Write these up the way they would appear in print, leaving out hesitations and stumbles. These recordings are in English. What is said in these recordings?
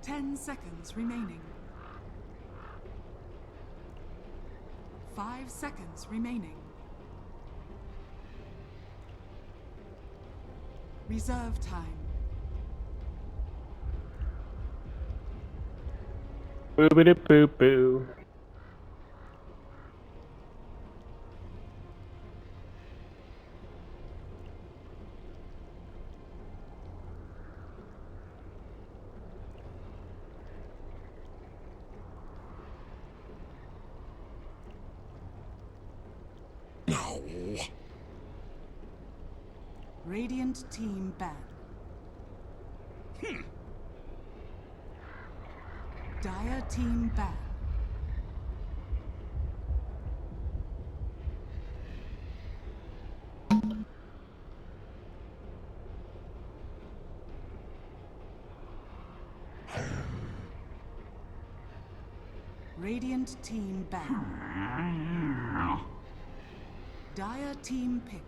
10 seconds remaining. 5 seconds remaining. Reserve time. Boo-boo-boo-boo. No. Radiant team ban. Dire team ban. Radiant team ban. Dire team pick.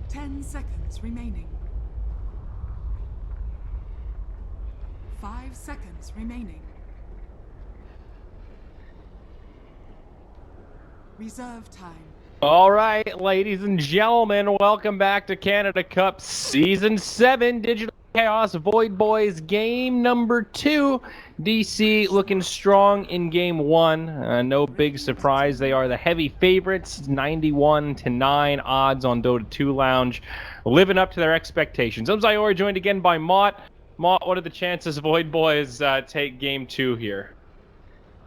Ten seconds remaining. 5 seconds remaining. Reserve time. All right, ladies and gentlemen, welcome back to Canada Cup Season 7 Digital Chaos Void Boys game number 2. DC looking strong in game 1. No big surprise. They are the heavy favorites, 91-9 odds on Dota 2 Lounge, living up to their expectations. I'm Zyori, joined again by Mott. Mott, what are the chances Void Boys take game 2 here?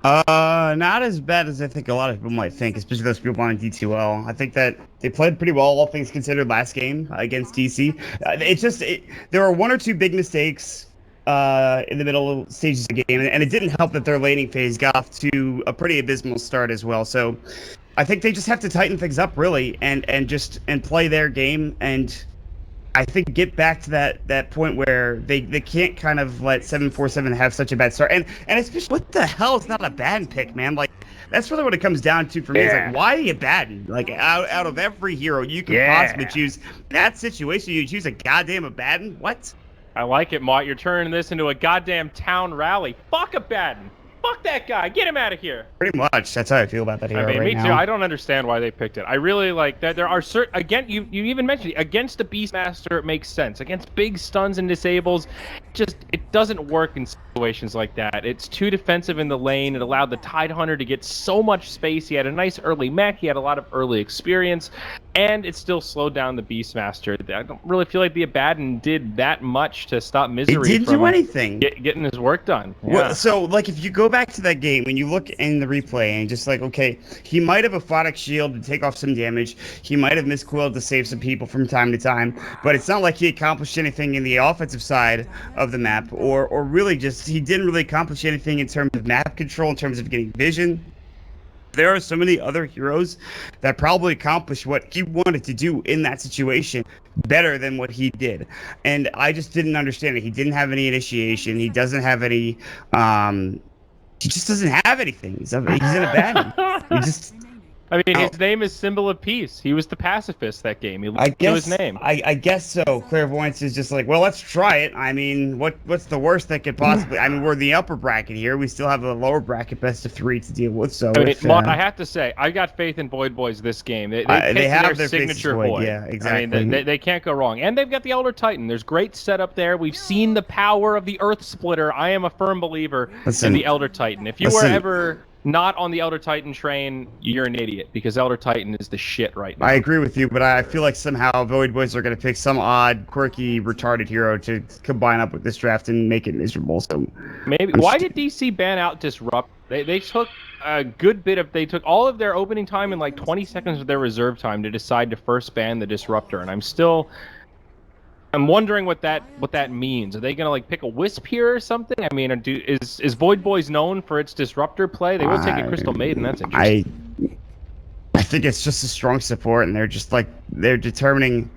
Not as bad as I think a lot of people might think, especially those people on D2L. I think that they played pretty well, all things considered, last game against DC. There were one or two big mistakes in the middle stages of the game, and it didn't help that their laning phase got off to a pretty abysmal start as well. So I think they just have to tighten things up, really, and play their game, and I think get back to that point where they can't kind of let 747 have such a bad start. And especially, what the hell is not a bad pick, man? Like, that's really what it comes down to for me. Yeah. It's like, why are you batting? Like, out of every hero you could possibly choose, that situation, you choose a goddamn Abaddon? What? I like it, Mott. You're turning this into a goddamn town rally. Fuck Abaddon. Fuck that guy. Get him out of here. Pretty much. That's how I feel about that hero me now. too. I don't understand why they picked it. I really like that. There are certain, again, you even mentioned it, against the Beastmaster, it makes sense. Against big stuns and disables, it doesn't work in situations like that. It's too defensive in the lane. It allowed the Tidehunter to get so much space. He had a nice early mech. He had a lot of early experience, and it still slowed down the Beastmaster. I don't really feel like the Abaddon did that much to stop Misery It didn't do anything. Getting his work done. Yeah. Well, so, like, if you go back to that game and you look in the replay and just like, okay, he might have a Photic Shield to take off some damage. He might have miscoiled to save some people from time to time, but it's not like he accomplished anything in the offensive side of the map, or really just, he didn't really accomplish anything in terms of map control, in terms of getting vision. There are so many other heroes that probably accomplished what he wanted to do in that situation better than what he did. And I just didn't understand it. He didn't have any initiation. He doesn't have any, he just doesn't have anything. He's in a bad. He just... I mean, his name is Symbol of Peace. He was the pacifist that game. He lived to his name. I guess so. Clairvoyance is just like, well, let's try it. I mean, what's the worst that could possibly... I mean, we're in the upper bracket here. We still have a lower bracket best of 3 to deal with. So I mean, I have to say, I got faith in Void Boys this game. They have their signature Void. Yeah, exactly. I mean, they can't go wrong. And they've got the Elder Titan. There's great setup there. We've seen the power of the Earth Splitter. I am a firm believer in the Elder Titan. If you were ever not on the Elder Titan train, you're an idiot, because Elder Titan is the shit right now. I agree with you, but I feel like somehow Void Boys are going to pick some odd, quirky, retarded hero to combine up with this draft and make it miserable. So maybe why did DC ban out Disrupt? They took a good bit of, they took all of their opening time and like 20 seconds of their reserve time to decide to first ban the Disruptor, and I'm wondering what that means. Are they gonna like pick a Wisp here or something? I mean, is Void Boys known for its Disruptor play? They will take a Crystal Maiden. That's interesting. I think it's just a strong support, and they're just like, they're determining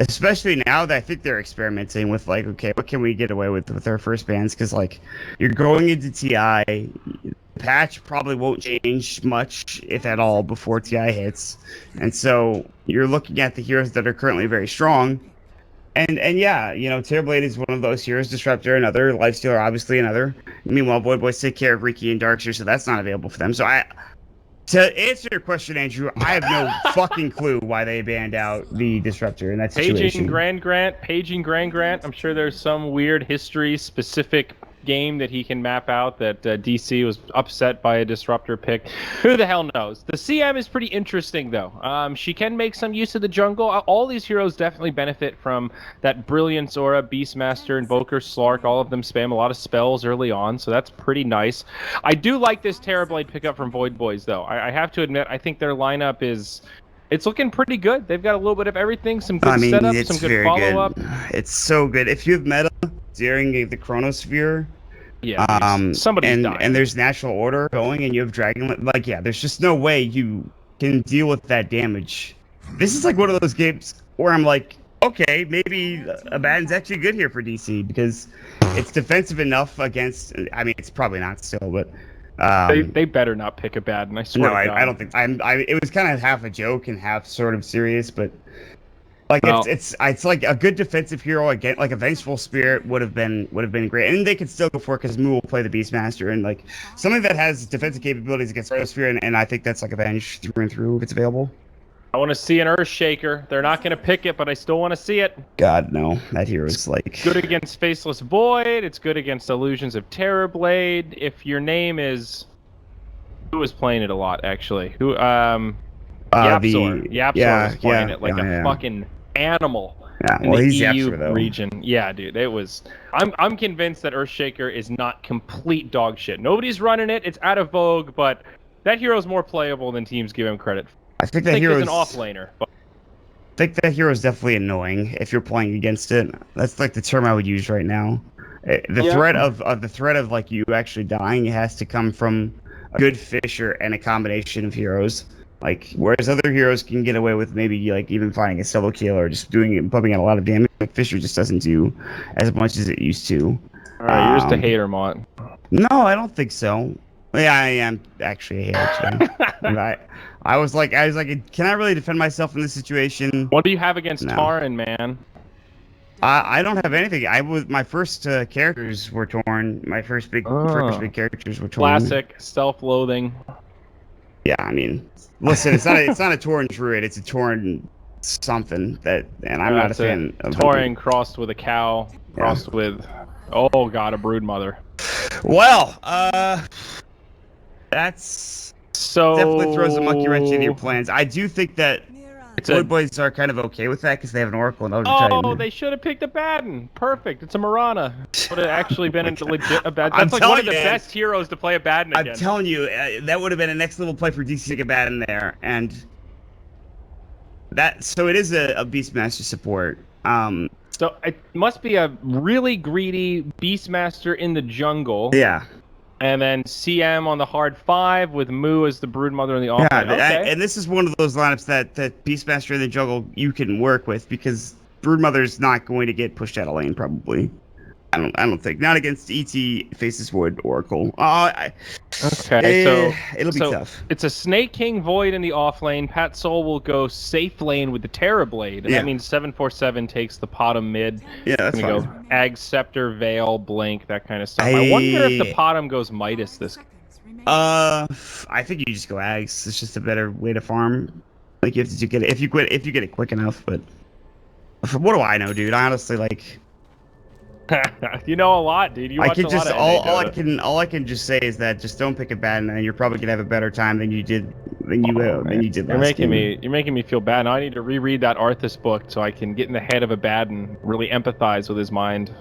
Especially now that I think they're experimenting with like, okay, what can we get away with our first bans? Because like you're going into TI, the patch probably won't change much, if at all, before TI hits, and so you're looking at the heroes that are currently very strong. And yeah, you know, Terrorblade is one of those heroes. Disruptor, another. Lifestealer, obviously another. Meanwhile, Void Boys take care of Riki and Darkseer, so that's not available for them. So to answer your question, Andrew, I have no fucking clue why they banned out the Disruptor in that situation. Paging Grand Grant. I'm sure there's some weird history-specific game that he can map out that DC was upset by a Disruptor pick. Who the hell knows? The CM is pretty interesting, though. She can make some use of the jungle. All these heroes definitely benefit from that Brilliance Aura, Beastmaster, Invoker, Slark. All of them spam a lot of spells early on, so that's pretty nice. I do like this Terrorblade pickup from Void Boys, though. I have to admit, I think their lineup is... It's looking pretty good. They've got a little bit of everything, some good setup, some good follow-up. It's so good. If you have meta during the Chronosphere, yeah, somebody's dying. And there's Natural Order going, and you have Dragon, like, yeah, there's just no way you can deal with that damage. This is like one of those games where I'm like, okay, maybe Abaddon's actually good here for DC, because it's defensive enough against, I mean, it's probably not still, but... they better not pick Abaddon. I swear. No, I don't think. It was kind of half a joke and half sort of serious, but like it's like a good defensive hero again. Like a Vengeful Spirit would have been great, and they could still go for it because Moo will play the Beastmaster and like something that has defensive capabilities against Chronosphere, and I think that's like Avenge through and through if it's available. I want to see an Earthshaker. They're not going to pick it, but I still want to see it. God, no. That hero's like... good against Faceless Void. It's good against Illusions of Terrorblade. If your name is... Who was playing it a lot, actually? Who, Yapzor. Yapzor was playing it like a fucking animal in the he's EU Yapzor, though. region. Yeah, dude, it was... I'm convinced that Earthshaker is not complete dog shit. Nobody's running it. It's out of vogue, but that hero's more playable than teams give him credit for. I think that hero's an off-laner. But... I think that hero's definitely annoying if you're playing against it. That's like the term I would use right now. The threat of like you actually dying has to come from a good Fisher and a combination of heroes. Like whereas other heroes can get away with maybe like even finding a solo kill or just doing it, pumping out a lot of damage. Like Fisher just doesn't do as much as it used to. All right, you're just a hater, Mont. No, I don't think so. Yeah, I am actually a hater too. I was like, can I really defend myself in this situation? What do you have against Taran, man? I don't have anything. My first characters were torn. My first big characters were torn. Classic self-loathing. Yeah, I mean, listen, it's not a torn druid. It's a torn something and I'm not a fan of Tauren crossed with a cow, crossed with, oh god, a broodmother. Well, that's so definitely throws a monkey wrench into your plans. I do think that Void Boys are kind of okay with that because they have an Oracle and oh, they should have picked Abaddon. Perfect. It's a Mirana. Would have actually been a legit Abaddon. That's like one of the best heroes to play Abaddon against. I'm telling you, that would have been a next level play for DC to get Abaddon there, and so it is a Beastmaster support. So it must be a really greedy Beastmaster in the jungle. Yeah. And then CM on the hard 5 with Moo as the broodmother in the off. Yeah, okay. And this is one of those lineups that Beastmaster in the jungle you can work with because broodmother's not going to get pushed out of lane probably. I don't think not against ET Faces Void Oracle. Okay, so it'll be tough. It's a Snake King Void in the off lane. Pat Soul will go safe lane with the Terrorblade, and that means 747 takes the bottom mid. Yeah, that's fine. Go Ag Scepter, Veil, Blink, that kind of stuff. I wonder if the bottom goes Midas this. I think you just go Ags. It's just a better way to farm. Like you have to get it if you get it quick enough. But what do I know, dude? Honestly, like. You know a lot, dude. You watch a lot of Dota. All I can just say is that just don't pick Abaddon, and you're probably gonna have a better time than you did last game. You're making me feel bad. Now I need to reread that Arthas book so I can get in the head of Abaddon, really empathize with his mind.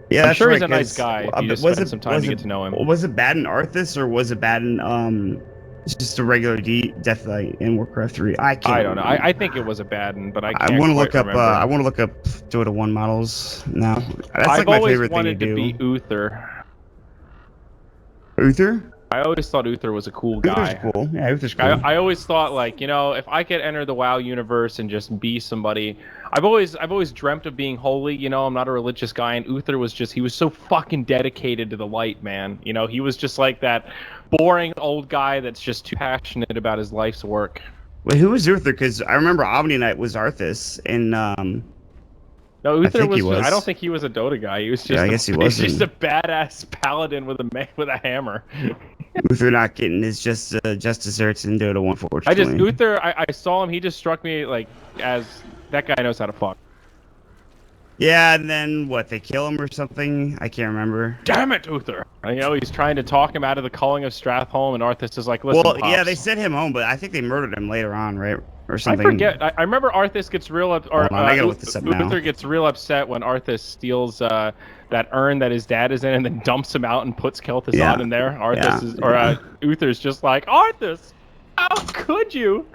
Yeah, I'm sure he's a nice guy. You just spend some time to get to know him. Was Abaddon Arthas or was Abaddon just a regular Death Knight in Warcraft 3? I don't know. I think it was Abaddon, but I can't I want to look up. remember. I want to look up Dota 1 models now. That's I've like my always favorite thing to wanted do. to be Uther. Uther? I always thought Uther was a cool Uther's guy. cool. Yeah, Uther's cool. I always thought, like, you know, if I could enter the WoW universe and just be somebody, I've always dreamt of being holy. You know, I'm not a religious guy, and Uther was just, he was so fucking dedicated to the light, man. You know, he was just like that boring old guy that's just too passionate about his life's work. Wait, who was Uther? Because I remember Omni Knight was Arthas, and No, Uther think he was. I don't think he was a Dota guy. He was just. Yeah, I guess he He was wasn't. just a badass paladin with a hammer. Uther not getting his just desserts in Dota, unfortunately. Uther. I saw him. He just struck me like as that guy knows how to fuck. Yeah, and then what? They kill him or something? I can't remember. Damn it, Uther! You know, he's trying to talk him out of the calling of Stratholme, and Arthas is like, listen, Well, Pops. yeah, they sent him home, but I think they murdered him later on, right? Or I something. forget. I remember Arthas gets real Hold on, I gotta look this up now. Uther gets real upset when Arthas steals that urn that his dad is in, and then dumps him out and puts Kel'Thuzad Yeah. in there. Arthas Yeah. is, or Uther's just like, Arthas, how could you?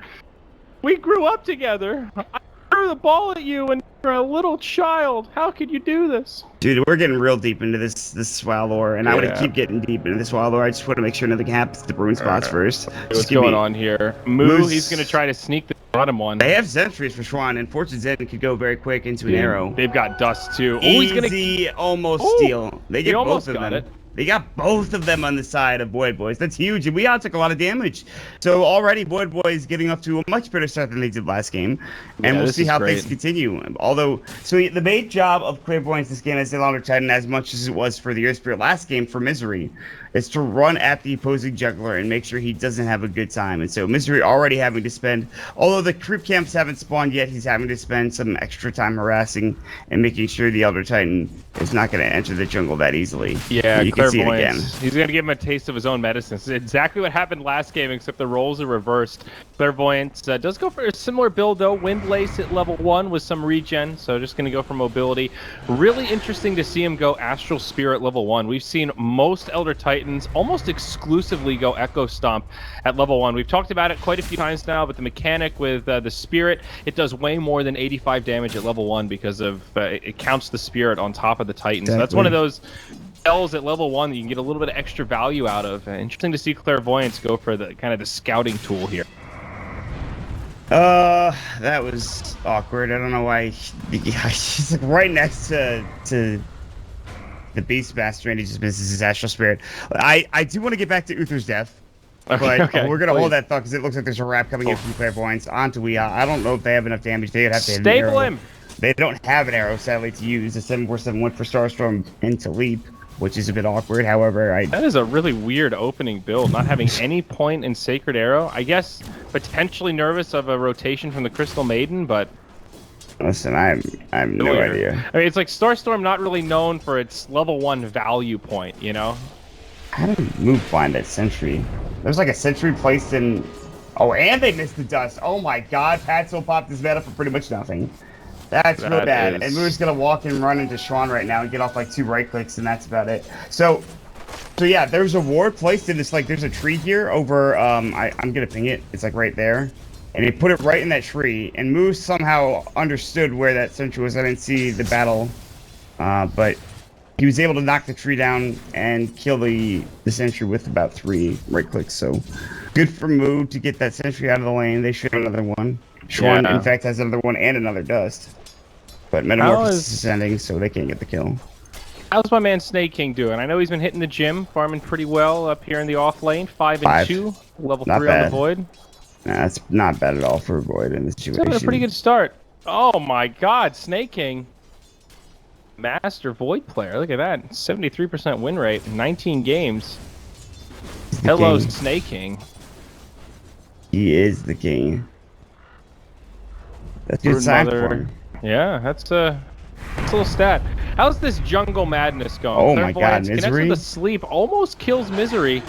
We grew up together. I threw the ball at you when you were a little child. How could you do this? Dude, we're getting real deep into this WoW lore, and I want to Yeah. keep getting deep into this WoW lore. I just want to make sure nothing happens to the Bruin spots first. What's Just give going me- on here? Moo, Moo's- he's going to try to sneak the bottom one. They have sentries for Schwann, and Fortune Zen could go very quick into an arrow. They've got dust too. Oh, Easy, he's gonna. almost Ooh, steal. They he get almost both of got them. it. They got both of them on the side of Void Boys. That's huge, and we all took a lot of damage. So already Void Boys getting up to a much better start than they did last game, and Yeah, we'll this see is how great. things continue. Although, so the main job of Clairvoyance this game as the Elder Titan, as much as it was for the Earth Spirit last game for Misery, is to run at the opposing juggler and make sure he doesn't have a good time. And so Misery already having to spend, although the creep camps haven't spawned yet, he's having to spend some extra time harassing and making sure the Elder Titan is not going to enter the jungle that easily. Yeah, you can see it again. Clairvoyance. He's going to give him a taste of his own medicine. It's exactly what happened last game, except the roles are reversed. Clairvoyance does go for a similar build, though. Windlace at level 1 with some regen, so just going to go for mobility. Really interesting to see him go Astral Spirit level 1. We've seen most Elder Titans almost exclusively go Echo Stomp at level 1. We've talked about it quite a few times now, but the mechanic with the Spirit, it does way more than 85 damage at level 1 because of it counts the Spirit on top of the Titan. So that's one of those spells at level 1 that you can get a little bit of extra value out of. Interesting to see Clairvoyance go for the kind of the scouting tool here. That was awkward. I don't know why. She's like right next to the Beastmaster, and he just misses his Astral Spirit. I do want to get back to Uther's death, but we're gonna hold that thought because it looks like there's a wrap coming in from Clairvoyance onto Weah. I don't know if they have enough damage. They would have to hit an Stable arrow. him. They don't have an arrow, sadly, to use. The 747 went for Starstorm into Leap, which is a bit awkward. However, That is a really weird opening build, not having any point in Sacred Arrow. I guess potentially nervous of a rotation from the Crystal Maiden, but listen, I have no idea. I mean, it's like Starstorm not really known for its level 1 value point, you know? How did Move find that sentry? There's like a sentry placed in... Oh, and they missed the dust. Oh my god, Patzel popped his meta for pretty much nothing. That's real bad. And Moo's gonna walk and run into Schwann right now and get off like 2 right clicks, and that's about it. So yeah, there's a ward placed in this, like, there's a tree here over, I'm gonna ping it. It's like right there. And he put it right in that tree, and Moo somehow understood where that sentry was. I didn't see the battle, but he was able to knock the tree down and kill the sentry with about 3 right clicks. So good for Moo to get that sentry out of the lane. They should have another one. Schwann, in fact, has another one and another dust. But Metamorphosis is ending, so they can't get the kill. How's my man Snake King doing? I know he's been hitting the gym, farming pretty well up here in the off lane. 5 and 2, level 3 on the Void. Nah, that's not bad at all for a Void in this situation. It's having a pretty good start. Oh my god, Snake King. Master Void player. Look at that. 73% win rate, 19 games. Hello, king. Snake King. He is the king. That's a good sign for him. Yeah, that's a little stat. How's this jungle madness going? Oh my god, Clairvoyance connects Misery? with a sleep, almost kills Misery.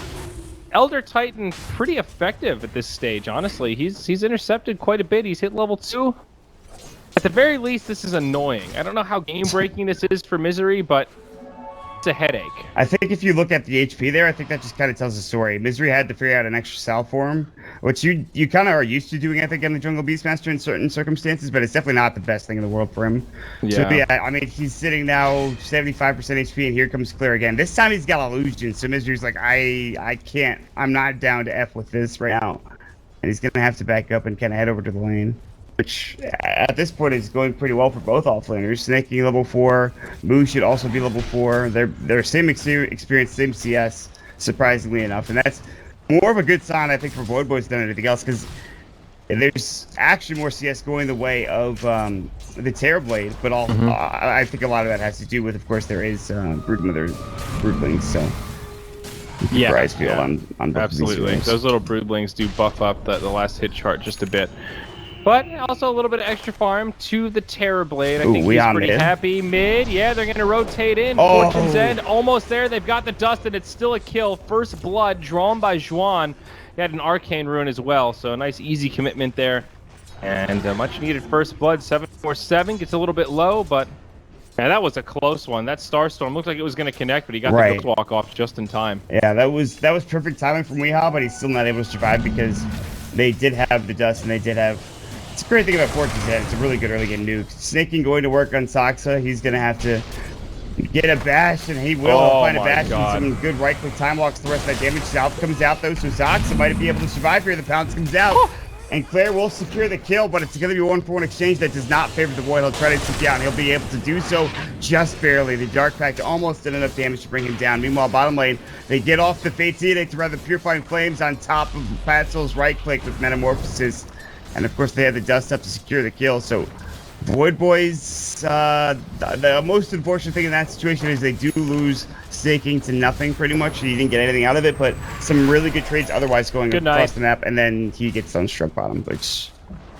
Elder Titan pretty effective at this stage, honestly. He's intercepted quite a bit. He's hit level 2. At the very least, this is annoying. I don't know how game-breaking this is for Misery, but It's a headache. I think if you look at the HP there, I think that just kind of tells the story. Misery had to figure out an extra sal for him, which you kind of are used to doing, I think, in the Jungle Beastmaster in certain circumstances, but it's definitely not the best thing in the world for him. Yeah. So, yeah, I mean, he's sitting now 75% HP, and here comes Clear again. This time he's got Illusion, so Misery's like, I can't, I'm not down to F with this right now. And he's going to have to back up and kind of head over to the lane. Which at this point is going pretty well for both offlaners. Snaky level 4, Moo should also be level 4. They're same experience, same CS, surprisingly enough, and that's more of a good sign I think for Void Boys than anything else, because there's actually more CS going the way of the Terrorblade, but I think a lot of that has to do with, of course, there is Broodmother Broodlings, so Yeah, on both absolutely. Of those little Broodlings do buff up the last hit chart just a bit. But also a little bit of extra farm to the Terrorblade. I think he's pretty happy. Mid, yeah, they're going to rotate in. Fortune's End, almost there. They've got the dust, and it's still a kill. First blood drawn by Juan. He had an Arcane Rune as well, so a nice easy commitment there. And much needed first blood. 747 gets a little bit low, but yeah, that was a close one. That Starstorm looked like it was going to connect, but he got the hook walk off just in time. Yeah, that was perfect timing from Weehaw, but he's still not able to survive because they did have the dust and they did have. It's a great thing about Fortune's End. It's a really good early game nuke. Snaking going to work on Soxa. He's going to have to get a bash, and he will find a bash and some good right-click time locks the rest of that damage. South comes out, though, so Soxa might be able to survive here. The pounce comes out, and Claire will secure the kill, but it's going to be a 1-for-1 exchange that does not favor the Void. He'll try to take down. He'll be able to do so just barely. The Dark Pact almost did enough damage to bring him down. Meanwhile, bottom lane, they get off the Fate's Edict to run the Purifying Flames on top of Patzel's right-click with Metamorphosis. And of course, they had the dust up to secure the kill. So, Void Boys, the most unfortunate thing in that situation is they do lose staking to nothing pretty much. He didn't get anything out of it, but some really good trades otherwise going across the map. And then he gets Sunstruck bottom, which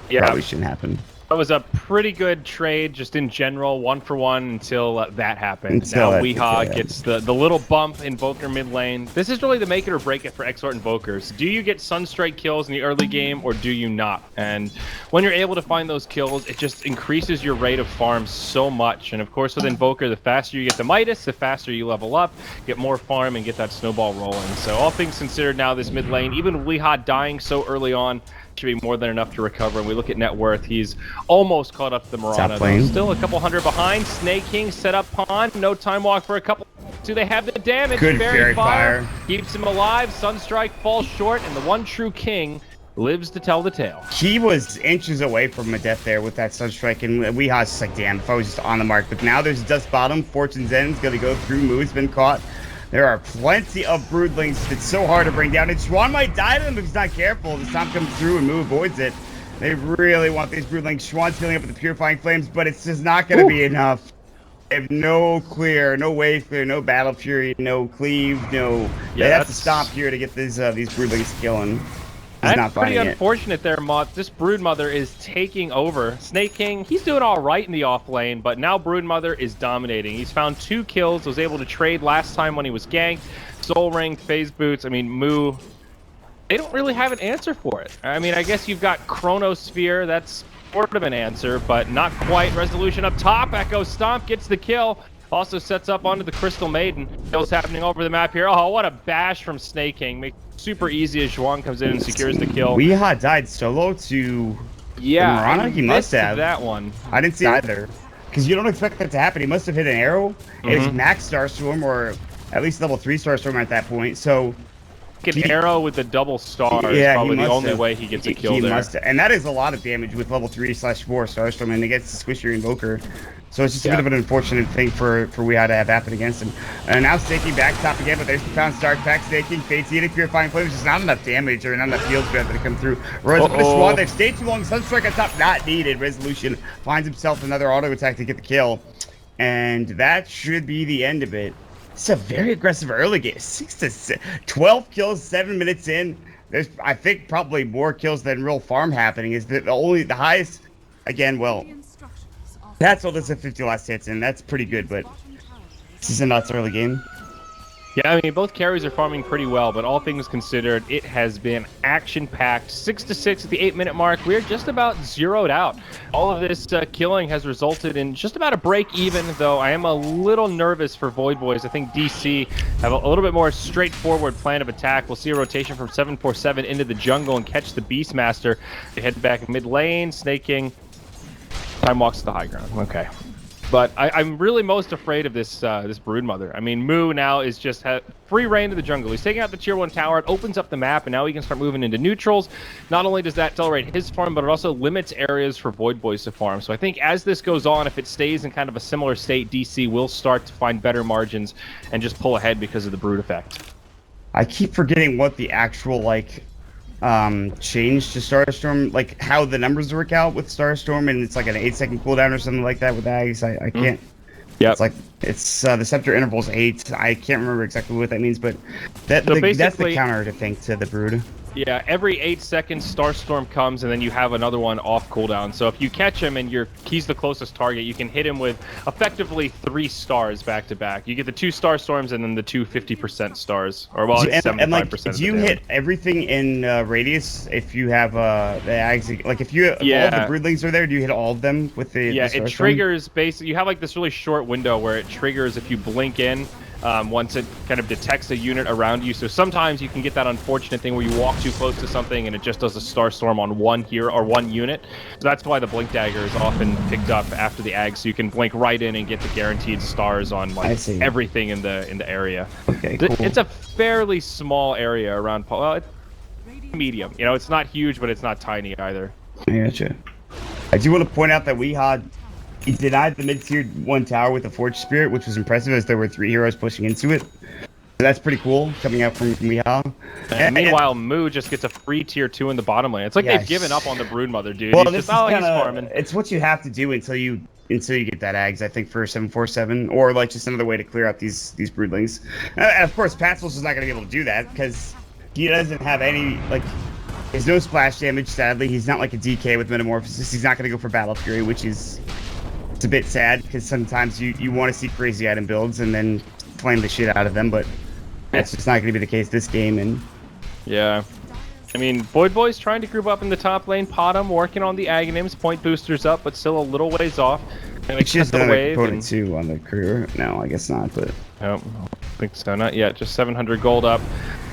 probably shouldn't happen. That was a pretty good trade, just in general, 1-for-1 until that happened. Now Weehaw gets the little bump Invoker mid lane. This is really the make it or break it for Exort Invokers. Do you get Sunstrike kills in the early game, or do you not? And when you're able to find those kills, it just increases your rate of farm so much. And of course, with Invoker, the faster you get the Midas, the faster you level up, get more farm, and get that snowball rolling. So all things considered now, this mid lane, even Weehaw dying so early on, should be more than enough to recover. And we look at net worth, he's almost caught up to the Mirana, though. Still a couple hundred behind. Snake King set up pawn, no time walk for a couple. Do they have the damage? Good Fairy Fire keeps him alive. Sunstrike falls short, and the one true king lives to tell the tale. He was inches away from a death there with that Sunstrike, and Weehaw's just like, damn, if I was just on the mark. But now there's Dust Bottom. Fortune's End's gonna go through. Moo's been caught. There are plenty of Broodlings. It's so hard to bring down. And Schwan might die to them if he's not careful. This time comes through and Moo avoids it. They really want these Broodlings. Schwan's healing up with the Purifying Flames, but it's just not going to be enough. They have no clear, no wave clear, no Battle Fury, no cleave, no... They have to stomp here to get these Broodlings killing. That's pretty unfortunate there, Moth. This Broodmother is taking over. Snake King, he's doing all right in the off lane, but now Broodmother is dominating. He's found 2 kills, was able to trade last time when he was ganked. Soul Ring, Phase Boots, I mean, Moo. They don't really have an answer for it. I mean, I guess you've got Chronosphere, that's sort of an answer, but not quite. Resolution up top, Echo Stomp gets the kill. Also sets up onto the Crystal Maiden. Kills happening over the map here. Oh, what a bash from Snake King. Makes it super easy as Zhuang comes in and secures the kill. Weehaw died solo to Mirana? He must have. That one. I didn't see either. Because you don't expect that to happen. He must have hit an arrow. It was max Starstorm, or at least level 3 Starstorm at that point. So an arrow with the double star is probably the only way he gets a kill there. Must have. And that is a lot of damage with level 3/4 Starstorm, and he gets to squish your Invoker. So it's just a bit of an unfortunate thing for Weehaw to have happen against him. And now Staking back top again, but there's the Pound Dark Pack. Staking, Fate's Edict, Purifying Flames, just not enough damage or not enough heals for that to come through. Rose with the Swan, they've stayed too long. Sunstrike on top, not needed. Resolution finds himself another auto attack to get the kill. And that should be the end of it. It's a very aggressive early game. 12 kills, 7 minutes in. There's, I think, probably more kills than real farm happening. Is the highest, again, well, that's all that's at 50 last hits, and that's pretty good, but this is a nuts early game. Yeah, I mean, both carries are farming pretty well, but all things considered, it has been action-packed. 6-6 at the 8-minute mark. We're just about zeroed out. All of this killing has resulted in just about a break even, though I am a little nervous for Void Boys. I think DC have a little bit more straightforward plan of attack. We'll see a rotation from 747 into the jungle and catch the Beastmaster. They head back mid lane, snaking. Time walks to the high ground. Okay. But I'm really most afraid of this this Broodmother. I mean, Moo now is just free reign to the jungle. He's taking out the tier 1 tower. It opens up the map, and now he can start moving into neutrals. Not only does that accelerate his farm, but it also limits areas for Void Boys to farm. So I think as this goes on, if it stays in kind of a similar state, DC will start to find better margins and just pull ahead because of the Brood effect. I keep forgetting what the actual, like, change to Starstorm, like how the numbers work out with Starstorm, and it's like an 8-second cooldown or something like that with Ags. I can't. Yeah, it's like it's the scepter interval's 8. I can't remember exactly what that means, but that's the counter to think to the Brood. Yeah, every 8 seconds, Starstorm comes, and then you have another one off cooldown. So if you catch him and he's the closest target, you can hit him with effectively 3 stars back to back. You get the 2 Starstorms and then the 2 50% stars, or well, it's 75%. And like, do you hit everything in radius if you have the Ags? Like, if you all the Broodlings are there, do you hit all of them with the? Yeah, the it triggers basically. You have like this really short window where it triggers if you blink in. Once it kind of detects a unit around you. So sometimes you can get that unfortunate thing where you walk too close to something and it just does a Starstorm on one unit. So that's why the Blink Dagger is often picked up after the Ag, so you can blink right in and get the guaranteed stars on like everything in the area. Okay, cool. It's a fairly small area around, well, it's medium. You know, it's not huge, but it's not tiny either. I gotcha. I do want to point out that he denied the mid-tier 1 tower with a Forge Spirit, which was impressive as there were 3 heroes pushing into it. So that's pretty cool, coming out from Weehaw. And meanwhile, Moo just gets a free tier 2 in the bottom lane. It's like they've given up on the Broodmother, dude. Well, he's just, he's farming. It's what you have to do until you get that Ags, I think, for 747, or like just another way to clear out these Broodlings. And of course, Patzel's just not going to be able to do that, because he doesn't have any, like, there's no splash damage, sadly. He's not like a DK with Metamorphosis. He's not going to go for Battle Fury, which is... It's a bit sad, because sometimes you want to see crazy item builds and then flame the shit out of them, but that's just not going to be the case this game. And yeah, I mean, Void Boys trying to group up in the top lane, pot him, working on the Aghanims, point boosters up, but still a little ways off. It's just another opponent too on the career. No, I guess not, but no, I don't think so, not yet. Just 700 gold up.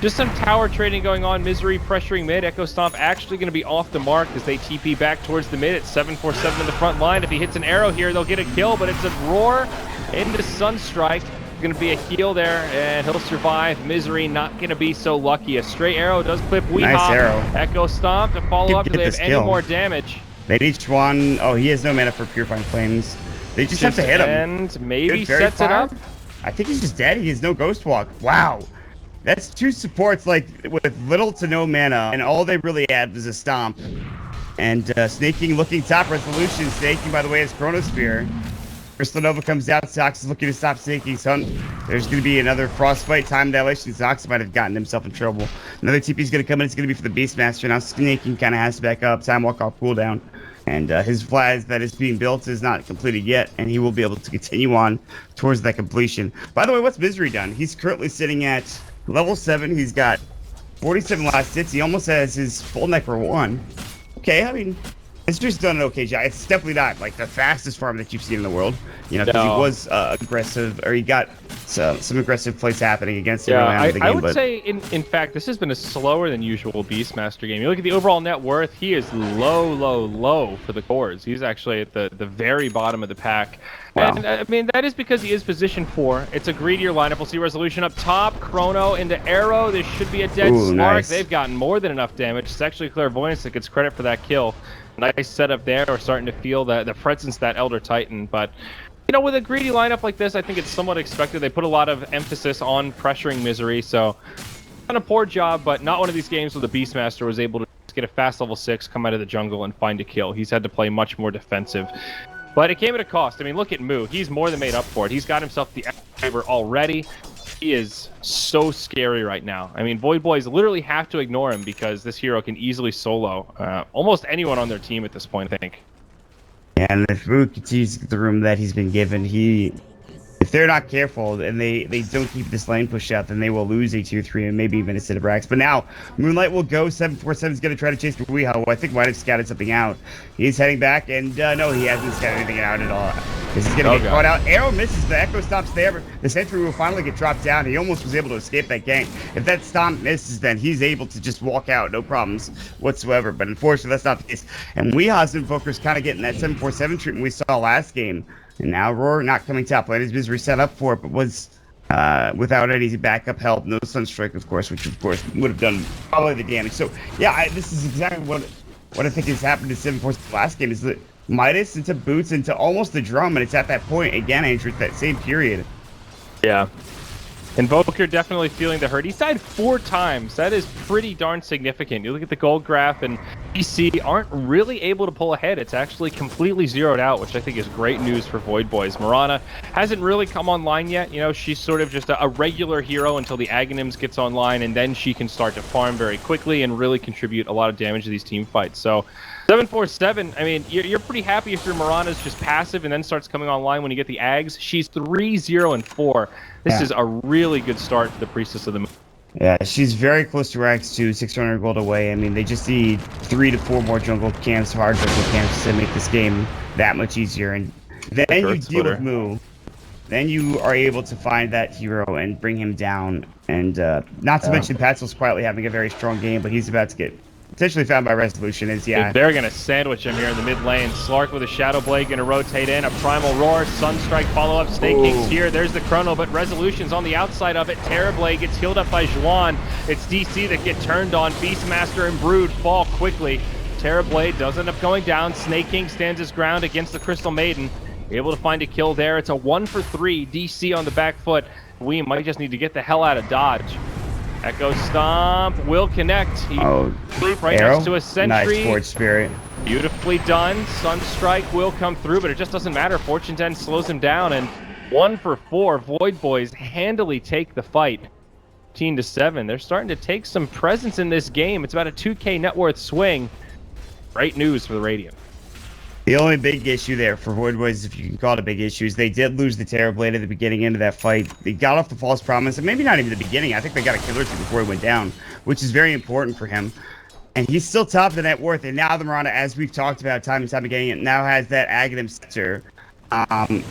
Just some tower trading going on. Misery pressuring mid. Echo Stomp actually going to be off the mark as they TP back towards the mid. It's 747 in the front line. If he hits an arrow here, they'll get a kill, but it's a roar into Sunstrike. Going to be a heal there, and he'll survive. Misery not going to be so lucky. A stray arrow does clip Weehaw. Nice arrow. Echo Stomp to follow up. Do they have any more damage? They each one. Oh, he has no mana for Purifying Flames. They just have to hit him. And maybe sets it up. I think he's just dead. He has no Ghost Walk. Wow. That's 2 supports like with little to no mana, and all they really had was a Stomp. And Snaking looking top resolution. Snaking, by the way, is Chronosphere. Crystal Nova comes out. Sox is looking to stop Snaking. So there's going to be another Frostbite. Time dilation. Sox might have gotten himself in trouble. Another TP is going to come in. It's going to be for the Beastmaster. Now Snaking kind of has to back up. Time walk off cooldown. And his flag that is being built is not completed yet, and he will be able to continue on towards that completion. By the way, what's Misery done? He's currently sitting at level 7. He's got 47 last hits. He almost has his full Necro 1. Okay, I mean, Misery's done an okay job. It's definitely not like the fastest farm that you've seen in the world. You know, because he was aggressive, or he got some aggressive plays happening against him early on in the game. I would say, in fact, this has been a slower than usual Beastmaster game. You look at the overall net worth, he is low for the cores. He's actually at the very bottom of the pack. Wow. And, I mean, that is because he is position 4. It's a greedier lineup. We'll see Resolution up top. Chrono into Arrow. This should be a dead Spark. Nice. They've gotten more than enough damage. It's actually Clairvoyance that gets credit for that kill. Nice setup there. We're starting to feel the presence of that Elder Titan, but... You know, with a greedy lineup like this, I think it's somewhat expected. They put a lot of emphasis on pressuring Misery, so done a poor job, but not one of these games where the Beastmaster was able to get a fast level 6, come out of the jungle, and find a kill. He's had to play much more defensive. But it came at a cost. I mean, look at Moo. He's more than made up for it. He's got himself the Excalibur already. He is so scary right now. I mean, Void Boys literally have to ignore him because this hero can easily solo almost anyone on their team at this point, I think. And if Moo continues to get the room that he's been given, if if they're not careful and they don't keep this lane push out, then they will lose a 2-3 and maybe even a set of racks. But now Moonlight will go. 747 is going to try to chase the Weehaw. I think might have scouted something out. He's heading back, and no, he hasn't scouted anything out at all. This is going to get caught out. Arrow misses. The Echo stops there, but the sentry will finally get dropped down. He almost was able to escape that gank. If that stomp misses, then he's able to just walk out, no problems whatsoever. But unfortunately, that's not the case. And Weehaw's Invoker's kind of getting that 747 treatment we saw last game. And now Roar not coming top lane. His been reset up for it, but was without any backup help. No Sunstrike, of course, which of course would have done probably the damage. So yeah, this is exactly what I think has happened to 747 last game, is that Midas into Boots into almost the drum, and it's at that point again, Andrew, that same period. Yeah. Invoker definitely feeling the hurt. He's died 4 times. That is pretty darn significant. You look at the gold graph, and DC aren't really able to pull ahead. It's actually completely zeroed out, which I think is great news for Void Boys. Mirana hasn't really come online yet. You know, she's sort of just a regular hero until the Aghanims gets online, and then she can start to farm very quickly and really contribute a lot of damage to these team fights. So 747, I mean, you're pretty happy if your Mirana's just passive and then starts coming online when you get the Ags. She's 3-0-4. This is a really good start for the Priestess of the Moon. Yeah, she's very close to ranks 2, 600 gold away. I mean, they just need 3 to 4 more jungle camps, hard jungle camps to make this game that much easier. And then you deal with Moo. Then you are able to find that hero and bring him down. And not to mention Patzel's quietly having a very strong game, but he's about to get potentially found by Resolution. They're going to sandwich him here in the mid lane. Slark with a Shadow Blade going to rotate in. A Primal Roar. Sunstrike follow-up. Snake King's here. There's the Chrono, but Resolution's on the outside of it. Terra Blade gets healed up by Juan. It's DC that get turned on. Beastmaster and Brood fall quickly. Terra Blade does end up going down. Snake King stands his ground against the Crystal Maiden. Able to find a kill there. It's a 1-for-3. DC on the back foot. We might just need to get the hell out of Dodge. Echo Stomp will connect. Right Arrow? Next to a sentry. Nice Forge Spirit. Beautifully done. Sunstrike will come through, but it just doesn't matter. Fortune's End slows him down, and 1-for-4. Void Boys handily take the fight. 15-7. They're starting to take some presence in this game. It's about a 2K net worth swing. Great news for the Radiant. The only big issue there for Void Boys, if you can call it a big issue, is they did lose the Terra Blade at the beginning into that fight. They got off the False Promise, and maybe not even the beginning. I think they got a kill or two before he went down, which is very important for him. And he's still top of the net worth, and now the Mirana, as we've talked about time and time again, now has that Aghanim Scepter.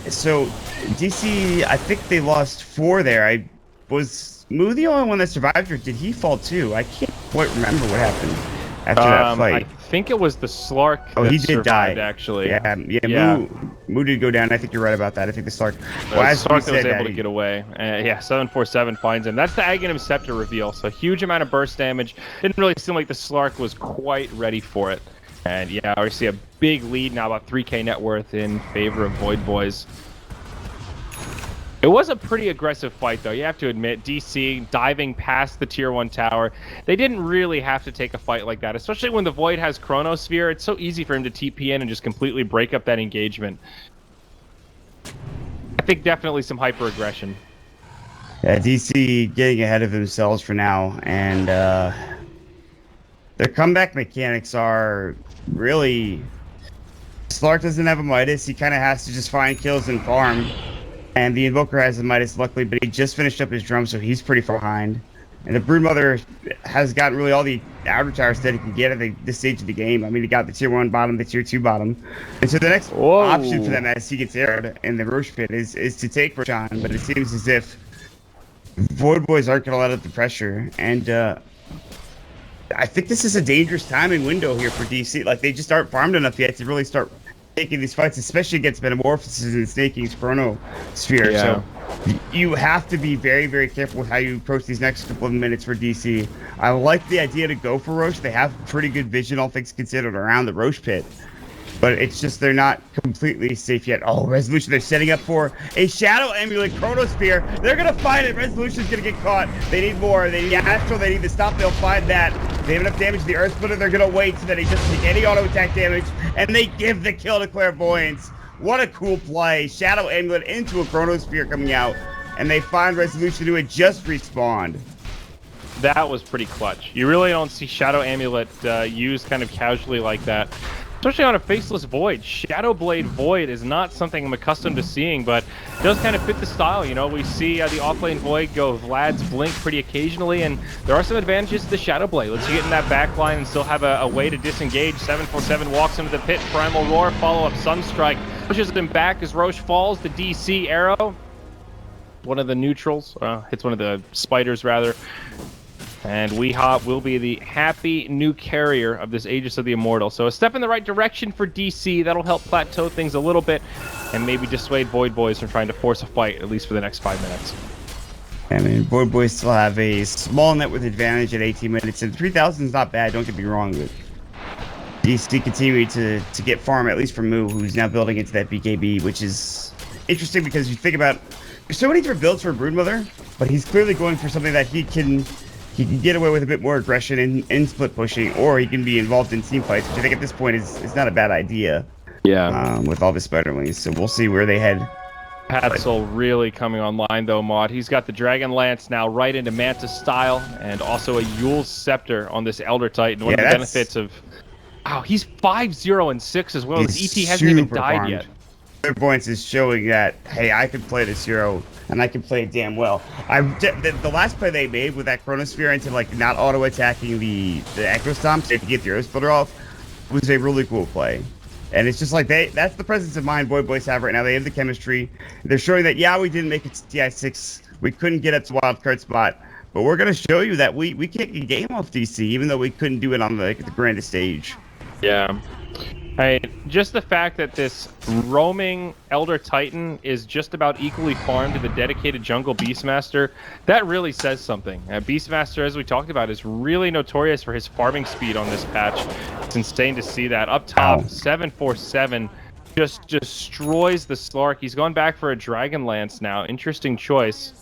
So DC, I think they lost 4 there. Was Moo the only one that survived, or did he fall too? I can't quite remember what happened after that fight. I think it was the Slark he did die, actually. Yeah. Moo did go down. I think you're right about that. I think the Slark... Slark was able to get away. 747 finds him. That's the Aghanim Scepter reveal, so huge amount of burst damage. Didn't really seem like the Slark was quite ready for it. And yeah, we see a big lead now, about 3K net worth in favor of Void Boys. It was a pretty aggressive fight, though. You have to admit, DC diving past the Tier 1 tower. They didn't really have to take a fight like that, especially when the Void has Chronosphere. It's so easy for him to TP in and just completely break up that engagement. I think definitely some hyper-aggression. Yeah, DC getting ahead of themselves for now, and their comeback mechanics are really... Slark doesn't have a Midas. He kind of has to just find kills and farm. And the Invoker has a Midas, luckily, but he just finished up his drum, so he's pretty far behind. And the Broodmother has gotten really all the outer towers that he can get at this stage of the game. I mean, he got the Tier 1 bottom, the Tier 2 bottom. And so the next option for them as he gets aired in the Roche pit is to take Roshan, but it seems as if Void Boys aren't going to let up the pressure. And I think this is a dangerous timing window here for DC. Like, they just aren't farmed enough yet to really start taking these fights, especially against Metamorphosis and Snake King's Chronosphere. Yeah. So you have to be very, very careful with how you approach these next couple of minutes for DC. I like the idea to go for Roche. They have pretty good vision, all things considered, around the Roche pit. But it's just they're not completely safe yet. Oh, Resolution, they're setting up for a Shadow Amulet Chronosphere. They're going to find it. Resolution's going to get caught. They need more. They need Astral. They need to stop. They'll find that. They have enough damage to the Earth Splitter. They're going to wait so that he doesn't take any auto attack damage. And they give the kill to Clairvoyance. What a cool play. Shadow Amulet into a Chronosphere coming out. And they find Resolution, who had just respawned. That was pretty clutch. You really don't see Shadow Amulet used kind of casually like that. especially on a faceless Void. Shadowblade Void is not something I'm accustomed to seeing, but it does kind of fit the style. You know, we see the offlane Void go Vlad's Blink pretty occasionally, and there are some advantages to the Shadowblade. Lets you get in that back line and still have a way to disengage. 747 walks into the pit, Primal Roar, follow-up Sunstrike, pushes him back as Roche falls. The DC arrow, one of the neutrals, hits one of the spiders rather. And Weehaw will be the happy new carrier of this Aegis of the Immortal. So a step in the right direction for DC. That'll help plateau things a little bit and maybe dissuade Void Boys from trying to force a fight, at least for the next 5 minutes. I mean, Void Boys still have a small net with advantage at 18 minutes, and 3,000 is not bad, don't get me wrong, but DC continue to get farm, at least from Moo, who's now building into that BKB, which is interesting because you think about, there's so many different builds for Broodmother, but he's clearly going for something that he can get away with a bit more aggression in split pushing, or he can be involved in team fights, which I think at this point is not a bad idea. Yeah. With all the Spiderlings, so we'll see where they head. Patzel really coming online though, Maud. He's got the Dragon Lance now right into Mantis style, and also a Yule's Scepter on this Elder Titan. One of the benefits of... Wow, he's 5-0 and 6 as well. His ET hasn't even died yet. Points is showing that, hey, I can play this hero, and I can play it damn well. The last play they made with that Chronosphere into like not auto-attacking the Echo Stomp so you can get the Earth Splitter off was a really cool play. And it's just like that's the presence of mind Void Boys have right now. They have the chemistry. They're showing that, yeah, we didn't make it to TI6. We couldn't get up to wildcard spot, but we're going to show you that we can't get game off DC, even though we couldn't do it on the grandest stage. Yeah. Hey, just the fact that this roaming Elder Titan is just about equally farmed to the dedicated jungle Beastmaster, that really says something. Beastmaster, as we talked about, is really notorious for his farming speed on this patch. It's insane to see that. Up top, 747 just destroys the Slark. He's gone back for a Dragon Lance now. Interesting choice.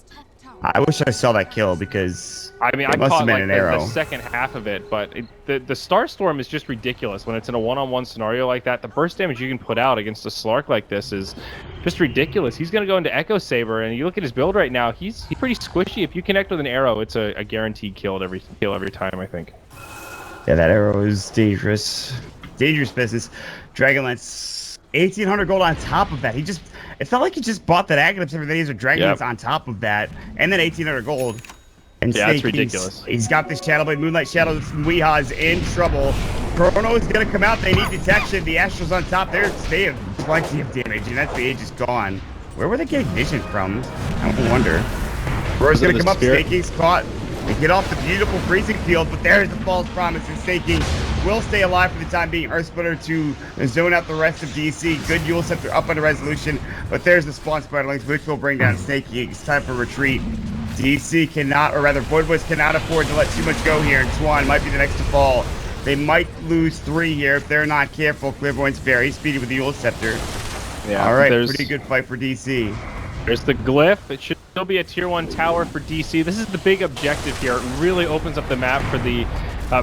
I wish I saw that kill because I mean, I must caught have been like an arrow. the second half of it, but the Starstorm is just ridiculous when it's in a one-on-one scenario like that. The burst damage you can put out against a Slark like this is just ridiculous. He's going to go into Echo Saber, and you look at his build right now, he's pretty squishy. If you connect with an arrow, it's a guaranteed kill every time, I think. Yeah, that arrow is dangerous. Dangerous business. Dragonlance, 1,800 gold on top of that. It felt like he just bought that Aghanim every day as a Dragonlance on top of that, and then 1,800 gold. And yeah, that's ridiculous. He's got this Shadowblade, Moonlight Shadow. Weehaw is in trouble. Chrono is going to come out. They need detection. The Astral's on top there. They have plenty of damage, and that's the Aegis gone. Where were they getting vision from? I wonder. Roar's going to come up. Snaking's caught. They get off the beautiful freezing field, but there's the false promise, and Snaking will stay alive for the time being. Earth Splitter to zone out the rest of DC. Good Yule Scepter up under resolution, but there's the spawn Spiderlings, which will bring down Snaking. It's time for retreat. DC cannot, or rather Void Boys cannot afford to let too much go here, and Swan might be the next to fall. They might lose 3 here if they're not careful. Clairvoyant's very speedy with the Yule Scepter. Yeah, all right, pretty good fight for DC. There's the Glyph. It should still be a tier 1 tower for DC. This is the big objective here. It really opens up the map for the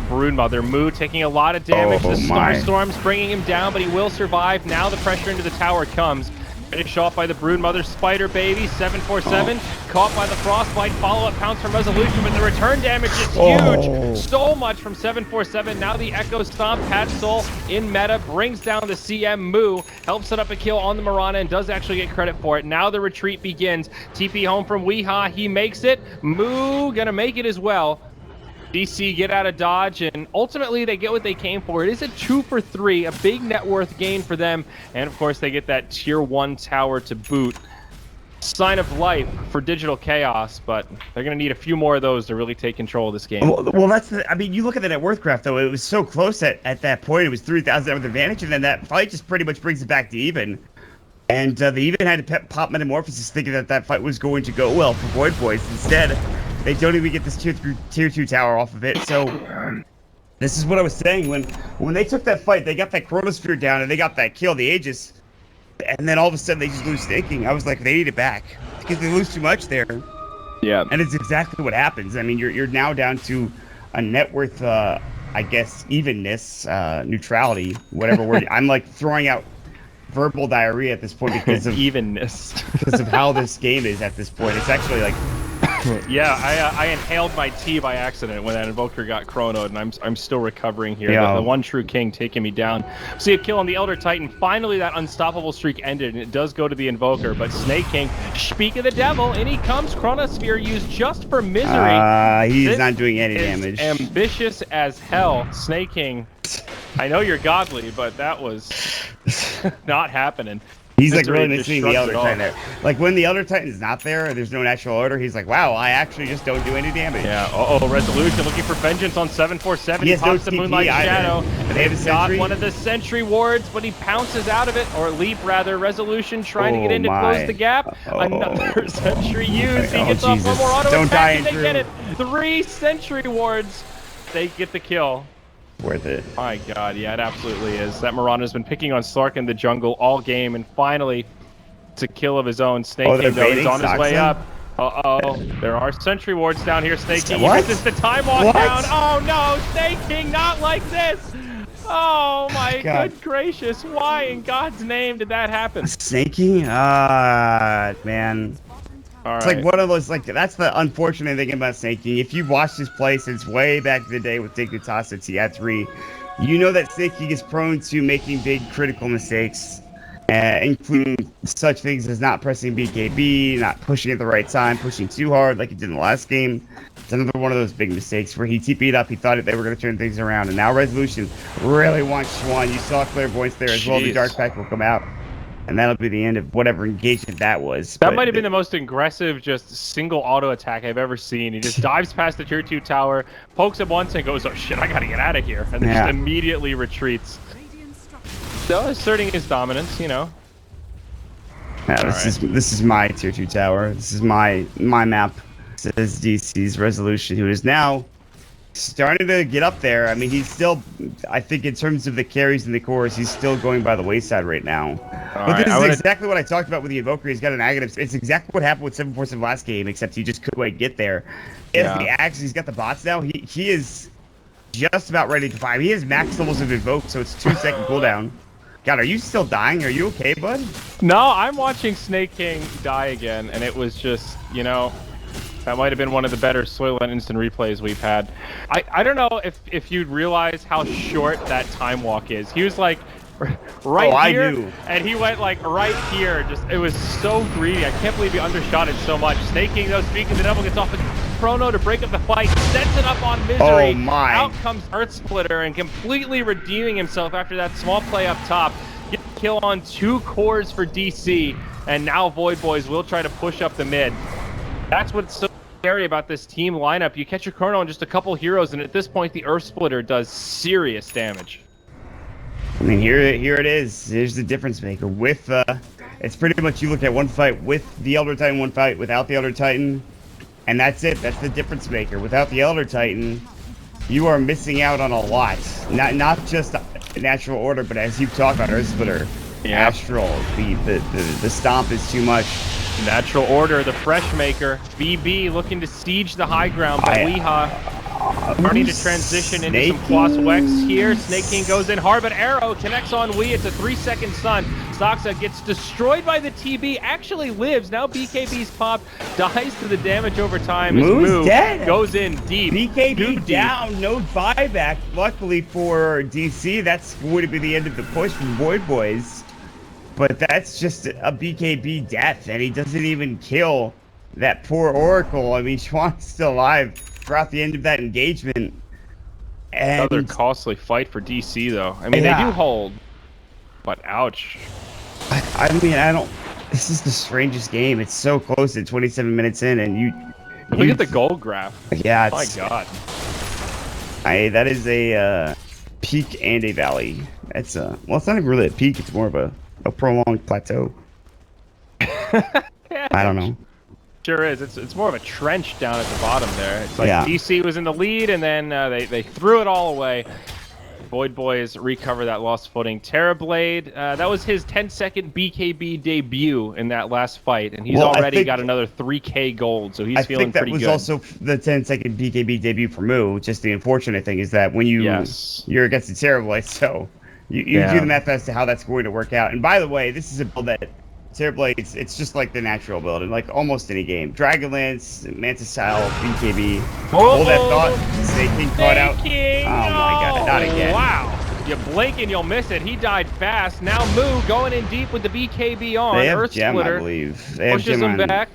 Broodmother. Moo taking a lot of damage. The Starstorm's bringing him down, but he will survive. Now the pressure into the tower comes. Finished off by the Broodmother Spider Baby. 747 caught by the Frostbite. Follow-up pounce from Resolution, but the return damage is huge. So much from 747. Now the Echo Stomp. Patzel in meta brings down the CM. Moo helps set up a kill on the Mirana and does actually get credit for it. Now the retreat begins. TP home from Weehaw. He makes it. Moo gonna make it as well. DC get out of dodge, and ultimately they get what they came for. It is a 2 for 3, a big net worth gain for them, and of course they get that tier 1 tower to boot. Sign of life for Digital Chaos, but they're going to need a few more of those to really take control of this game. Well, that's I mean, you look at the net worth graph, though. It was so close at that point. It was 3,000 with advantage, and then that fight just pretty much brings it back to even. And they even had to pop Metamorphosis thinking that fight was going to go well for Void Boys. Instead, they don't even get this tier 2 tower off of it. So this is what I was saying. When they took that fight, they got that Chronosphere down and they got that kill, the Aegis. And then all of a sudden they just lose Snaking. I was like, they need it back because they lose too much there. Yeah. And it's exactly what happens. I mean, you're now down to a net worth, I guess, evenness, neutrality, whatever word. I'm like throwing out verbal diarrhea at this point because of evenness. Because of how this game is at this point. It's actually like Yeah, I inhaled my tea by accident when that Invoker got chronoed, and I'm still recovering here. Yeah. The one true king taking me down. See a kill on the Elder Titan. Finally, that unstoppable streak ended, and it does go to the Invoker. But Snake King, speak of the devil, in he comes. Chronosphere used just for misery. He's This not doing any is damage. ambitious as hell. Snake King, I know you're godly, but that was not happening. He's like Misery really missing just the shrugs Elder it off. Titan there. Like when the Elder Titan's not there, there's no natural order. He's like, wow, I actually just don't do any damage. Yeah. Resolution looking for vengeance on 747. He He has no pops the TP Moonlight either. Shadow. They have a They've got sentry. one of the sentry wards, but he pounces out of it, or leap rather. Resolution trying to get in to Oh, close my. the gap. Oh. Another sentry used. He Oh, gets off one Jesus. more auto Don't die, attack, and they Andrew. get it. 3 sentry wards. They get the kill. Worth it. My God, yeah, it absolutely is. That Mirana's been picking on Slark in the jungle all game, and finally, it's a kill of his own. Snake Oh, they're King, though, he's baiting on his way Soxen? up. Uh-oh, there are sentry wards down here. Snake King What? misses the time walk What? down. Oh no, Snake King, not like this. Oh my God. good gracious, why in God's name did that happen? Snaky? Man. All It's right. like one of those, like, that's the unfortunate thing about Snaky. If you've watched his play since way back in the day with Dignitas at TI3, you know that Snaky is prone to making big critical mistakes, including such things as not pressing BKB, not pushing at the right time, pushing too hard like he did in the last game. It's another one of those big mistakes where he TP'd up, he thought they were going to turn things around, and now Resolution really wants Schwan. You saw Clairvoyance there as well. The Jeez. Dark Pack will come out. And that'll be the end of whatever engagement that was. That But might have been the most aggressive, just single auto attack I've ever seen. He just dives past the tier 2 tower, pokes it once, and goes, "Oh shit, I gotta get out of here," and then Yeah. just immediately retreats. Radiant structure. Still asserting his dominance, you know. Yeah, Alright. this is my tier 2 tower. This is my map. This is DC's Resolution, who is now starting to get up there. I mean, he's still, I think in terms of the carries and the cores, he's still going by the wayside right now. But Alright, this I is wanna- exactly what I talked about with the Invoker. He's got an negative. It's exactly what happened with 747 last game, except he just couldn't quite get there. He has the axe. He's got the bots now. He is just about ready to fight. He has max levels of Invoke, so it's 2-second cooldown. God, are you still dying? Are you okay, bud? No, I'm watching Snake King die again, and it was just, you know, that might have been one of the better Soylent instant replays we've had. I don't know if you'd realize how short that time walk is. He was like right Oh, I here, do. and he went like right here. Just it was so greedy. I can't believe he undershot it so much. Snake King, though, speaking the devil, gets off the chrono to break up the fight, sets it up on Misery. Oh, my. Out comes Earth Splitter and completely redeeming himself after that small play up top. Get a kill on 2 cores for DC, and now Void Boys will try to push up the mid. That's what's so scary about this team lineup. You catch your chrono on just a couple heroes, and at this point, the Earth Splitter does serious damage. I mean, here it is. Here's the difference maker. With it's pretty much you look at one fight with the Elder Titan, one fight without the Elder Titan, and that's it. That's the difference maker. Without the Elder Titan, you are missing out on a lot. Not just natural order, but as you've talked about, Earth Splitter, Yeah. Astral, the stomp is too much. Natural Order, the Fresh Maker, BB looking to siege the high ground, but Weeha starting to transition into some Quas Wex here. Snake King goes in hard, but Arrow connects on Wee. It's a 3-second stun. Soxa gets destroyed by the TB, actually lives. Now BKB's popped, dies to the damage over time. As Moo's Moo dead. goes in deep. Too BKB deep. down, no buyback. Luckily for DC, that's going to be the end of the push from Void Boys. But that's just a BKB death, and he doesn't even kill that poor Oracle. I mean, Schwann's still alive throughout the end of that engagement. And Another costly fight for DC, though. I mean, Yeah. they do hold, but ouch. I mean, I don't. This is the strangest game. It's so close at 27 minutes in, and you. Look at the gold graph. Yeah, My it's, God. that is a peak and a valley. It's well, it's not even really a peak. It's more of a prolonged plateau. I don't know. Sure is. It's more of a trench down at the bottom there. It's like Yeah. DC was in the lead, and then they threw it all away. Void Boys recover that lost footing. Terrorblade, that was his 10-second BKB debut in that last fight, and he's Well, I already think- got another 3K gold, so he's I feeling think that pretty was good. also the 10-second BKB debut for Moo. Just the unfortunate thing is that when you're against the Terrorblade, so you Yeah. do the math as to how that's going to work out. And by the way, this is a build that Terrorblade, it's just like the natural build in like almost any game. Dragonlance, Mantis Style, BKB. Hold that thought. Snake King caught out. Oh my god, not again. Wow. You blink and you'll miss it. He died fast. Now Moo going in deep with the BKB on. They have Earth gem, Splitter I believe. They have pushes gem him on. back.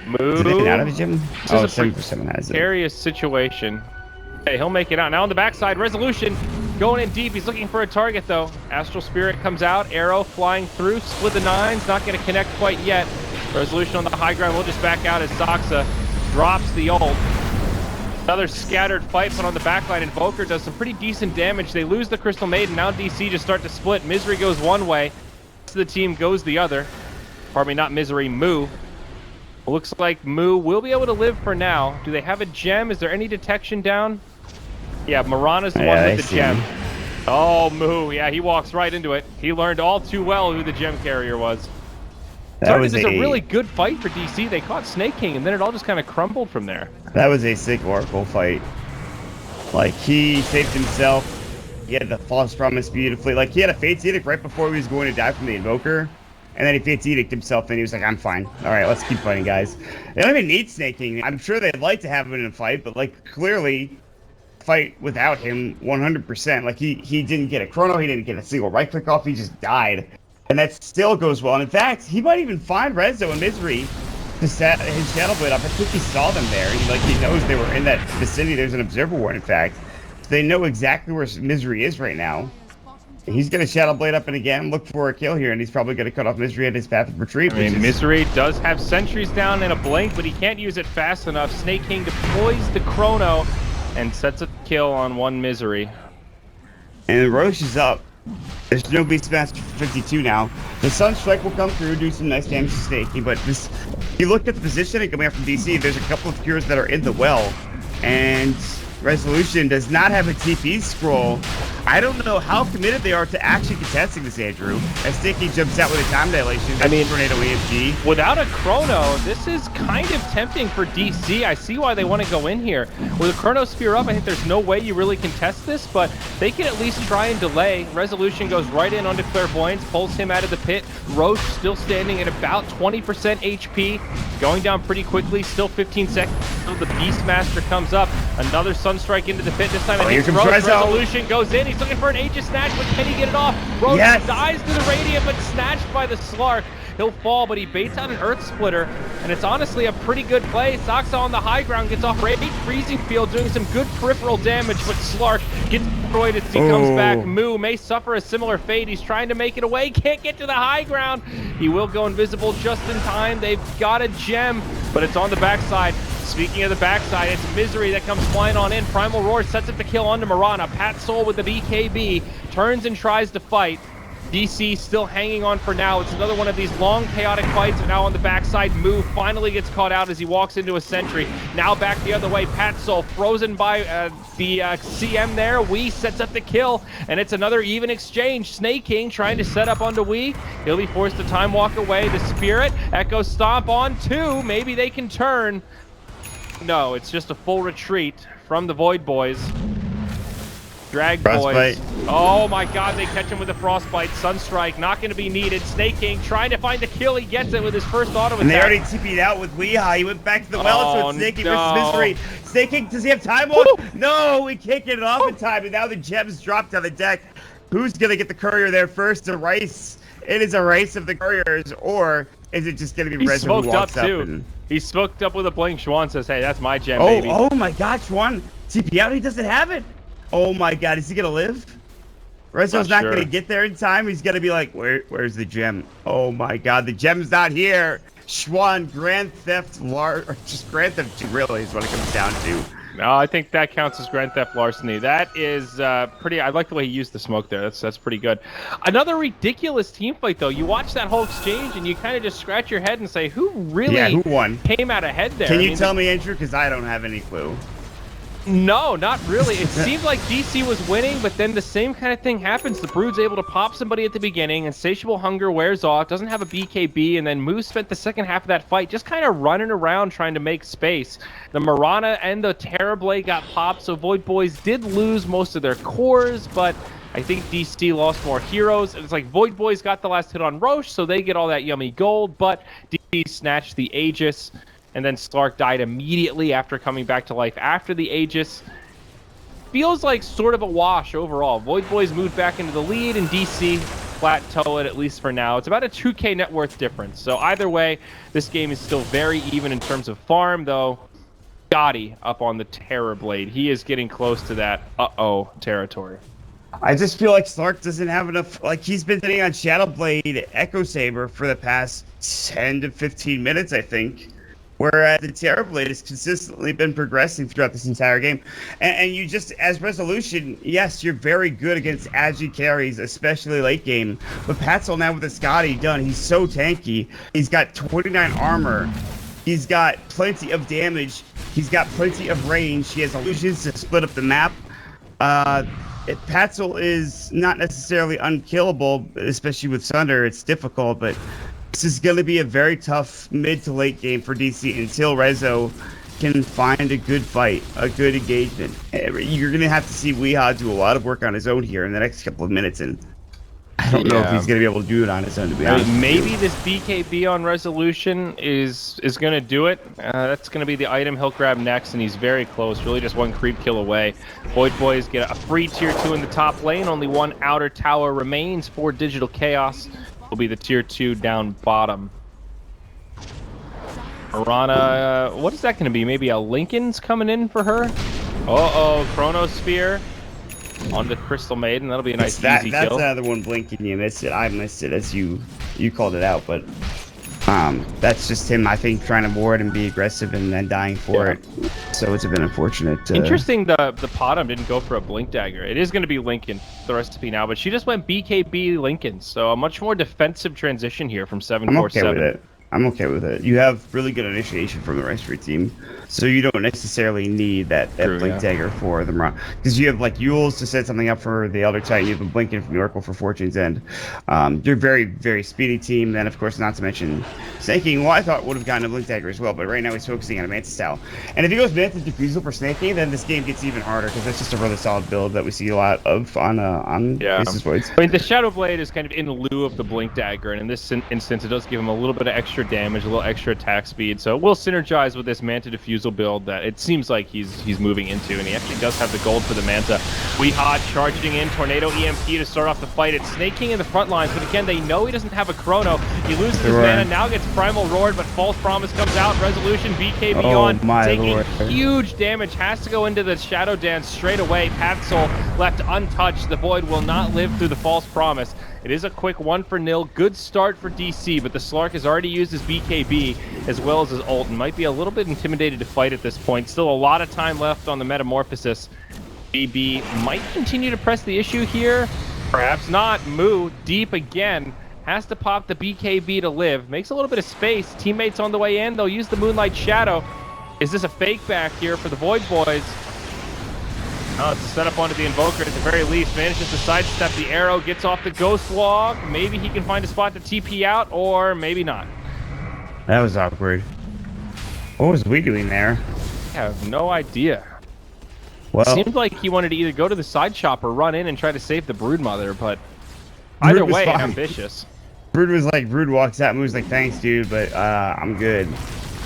Moo. Did they get out of a gem? This Oh, is a 7% has it. precarious situation. Hey, he'll make it out. Now on the backside, Resolution going in deep. He's looking for a target though. Astral Spirit comes out. Arrow flying through. Split the nines. Not going to connect quite yet. Resolution on the high ground. We'll just back out as Soxa drops the ult. Another scattered fight, but on the backline, Invoker does some pretty decent damage. They lose the Crystal Maiden. Now DC just start to split. Misery goes one way. The rest of the team goes the other. Pardon me, not Misery, Moo. Looks like Moo will be able to live for now. Do they have a gem? Is there any detection down? Yeah, Marana's the one with the gem. Oh, Moo. Yeah, he walks right into it. He learned all too well who the gem carrier was. That was a really good fight for DC. They caught Snake King, and then it all just kind of crumbled from there. That was a sick Oracle fight. Like, he saved himself. He had the false promise beautifully. Like, he had a Fate's Edict right before he was going to die from the Invoker. And then he Fate's Edict himself, and he was like, I'm fine. All right, let's keep fighting, guys. They don't even need Snake King. I'm sure they'd like to have him in a fight, but, like, clearly fight without him 100%. Like, he didn't get a chrono. He didn't get a single right-click off. He just died. And that still goes well. And in fact, he might even find Rezo and Misery to set his Shadow Blade up. I think he saw them there. He knows they were in that vicinity. There's an observer ward, in fact. So they know exactly where Misery is right now. He's going to Shadow Blade up and again, look for a kill here, and he's probably going to cut off Misery at his path of retreat. I mean, Misery does have sentries down in a blink, but he can't use it fast enough. Snake King deploys the chrono and sets a kill on one Misery. And Roche is up. There's no Beastmaster 52 now. The Sunstrike will come through, do some nice damage to Snake King, but this, you look at the positioning coming up from DC, there's a couple of cures that are in the well, and Resolution does not have a TP scroll. I don't know how committed they are to actually contesting this, Andrew. As Snake King jumps out with a time dilation, I mean, Tornado EMG. Without a chrono, this is kind of tempting for DC. I see why they want to go in here. With a chrono spear up, I think there's no way you really contest this, but they can at least try and delay. Resolution goes right in onto Clairvoyance, pulls him out of the pit. Roche still standing at about 20% HP, going down pretty quickly, still 15 seconds until the Beastmaster comes up. Another Sunstrike into the pit, this time it hits Roche. Resolution goes in, he's looking for an Aegis Snatch, but can he get it off? Roche dies to the Radiant, but snatched by the Slark. He'll fall, but he baits out an Earth Splitter, and it's honestly a pretty good play. Soxa on the high ground gets off Radiant Freezing Field, doing some good peripheral damage, but Slark gets destroyed as he comes back. Moo may suffer a similar fate. He's trying to make it away, can't get to the high ground. He will go invisible just in time. They've got a gem, but it's on the backside. Speaking of the backside, it's Misery that comes flying on in. Primal Roar sets up the kill onto Marana. Pat Soul with the BKB turns and tries to fight. DC still hanging on for now. It's another one of these long, chaotic fights. And now on the backside, Moo finally gets caught out as he walks into a sentry. Now back the other way, Pat Soul frozen by the CM there. Wee sets up the kill, and it's another even exchange. Snake King trying to set up onto Wee. He'll be forced to time walk away. The Spirit, Echo Stomp on two. Maybe they can turn. No, it's just a full retreat from the Void Boys. Drag Boys. Oh my god, they catch him with a Frostbite. Sunstrike not going to be needed. Snake King trying to find the kill. He gets it with his first auto attack. And they already TP'd out with Weehaw. He went back to the well. So it's Snake King versus Misery. Snake King, does he have time walk? No, he can't get it off in time. And now the gems dropped on the deck. Who's going to get the courier there first? A race. It is a race of the couriers. Or is it just going to be Rezo who walks up? And... He's smoked up with a blink. Schwan says, hey, that's my gem, baby. Oh my god, Schwan. TP out. He doesn't have it. Oh my god, is he gonna live? Rezo's not gonna get there in time. He's gonna be like, where's the gem? Oh my god, the gem's not here. Schwan, Grand Theft or just Grand Theft 2 really is what it comes down to. No, I think that counts as Grand Theft Larceny. That is pretty. I like the way he used the smoke there. That's pretty good. Another ridiculous team fight though. You watch that whole exchange and you kind of just scratch your head and say, who really who won? Came out ahead there? Can you tell me, Andrew? Because I don't have any clue. No, not really. It seemed like DC was winning, but then the same kind of thing happens. The Brood's able to pop somebody at the beginning, Insatiable Hunger wears off, doesn't have a BKB, and then Moose spent the second half of that fight just kind of running around trying to make space. The Marana and the Terrorblade got popped, so Void Boys did lose most of their cores, but I think DC lost more heroes. It's like Void Boys got the last hit on Roche, so they get all that yummy gold, but DC snatched the Aegis, and then Slark died immediately after coming back to life after the Aegis. Feels like sort of a wash overall. Void Boys moved back into the lead, and DC plateau it, at least for now. It's about a 2k net worth difference. So either way, this game is still very even in terms of farm, though. Gotti up on the Terror Blade. He is getting close to that uh-oh territory. I just feel like Slark doesn't have enough. Like, he's been sitting on Shadow Blade Echo Saber for the past 10 to 15 minutes, I think. Whereas the Terror Blade has consistently been progressing throughout this entire game. And you just, as Resolution, yes, you're very good against agi carries, especially late game. But Patzel now with the Scotty done, he's so tanky. He's got 29 armor. He's got plenty of damage. He's got plenty of range. He has illusions to split up the map. Patzel is not necessarily unkillable, especially with Sunder. It's difficult, but this is going to be a very tough mid to late game for DC until Rezo can find a good fight, a good engagement. You're going to have to see Weehaw do a lot of work on his own here in the next couple of minutes, and I don't know if he's going to be able to do it on his own, to be honest. Maybe this BKB on Resolution is going to do it. That's going to be the item he'll grab next, and he's very close, really just one creep kill away. Void Boys get a free tier 2 in the top lane. Only one outer tower remains for Digital Chaos. Will be the tier 2 down bottom. Arana, what is that going to be? Maybe a Lincoln's coming in for her? Uh-oh, Chronosphere on the Crystal Maiden. That'll be a nice easy that's kill. That's another one blinking. You missed it. I missed it as you called it out, but that's just him, I think, trying to ward and be aggressive and then dying for it. So it's a bit unfortunate. Interesting the Potom didn't go for a Blink Dagger. It is going to be Lincoln, the recipe now, but she just went BKB Lincoln. So a much more defensive transition here from 747. I'm okay with it. I'm okay with it. You have really good initiation from the Rice Street team, so you don't necessarily need that Blink Dagger for them. Because you have like Yules to set something up for the Elder Titan, you have a Blinking from the Oracle for Fortune's End. You're a very, very speedy team. Then, of course, not to mention Snaking, well, I thought would have gotten a Blink Dagger as well, but right now he's focusing on a Manta style. And if he goes Manta Diffusal for Snaking, then this game gets even harder, because that's just a really solid build that we see a lot of on Faceless Voids. I mean, the Shadow Blade is kind of in lieu of the Blink Dagger, and in this instance, it does give him a little bit of extra damage, a little extra attack speed, so it will synergize with this Manta Diffusal build that it seems like he's moving into, and he actually does have the gold for the Manta. Weehaw charging in, Tornado EMP to start off the fight. It's Snake King in the front lines, but again, they know he doesn't have a Chrono. He loses his mana, now gets Primal Roared, but False Promise comes out, Resolution, BKB on, taking huge damage, has to go into the Shadow Dance straight away. Patzel left untouched. The Void will not live through the False Promise. It is a quick 1-0. Good start for DC, but the Slark has already used his BKB as well as his ult and might be a little bit intimidated to fight at this point. Still a lot of time left on the Metamorphosis. BB might continue to press the issue here. Perhaps not. Moo deep again. Has to pop the BKB to live. Makes a little bit of space. Teammates on the way in. They'll use the Moonlight Shadow. Is this a fake back here for the Void Boys? Oh, it's set up onto the Invoker at the very least. Manages to sidestep the arrow, gets off the Ghost Log. Maybe he can find a spot to TP out, or maybe not. That was awkward. What was we doing there? I have no idea. Well, it seemed like he wanted to either go to the side shop or run in and try to save the Broodmother, but either way, ambitious. Brood walks out and moves like, thanks, dude, but I'm good.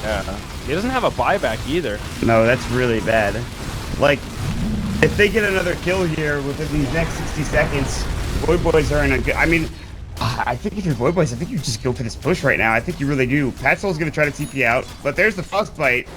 Yeah. He doesn't have a buyback either. No, that's really bad. Like, if they get another kill here within these next 60 seconds, Void Boys are in a good... I mean, I think if you're Void Boys, I think you just go for this push right now. I think you really do. Patzel's going to try to TP out, but there's the Frostbite.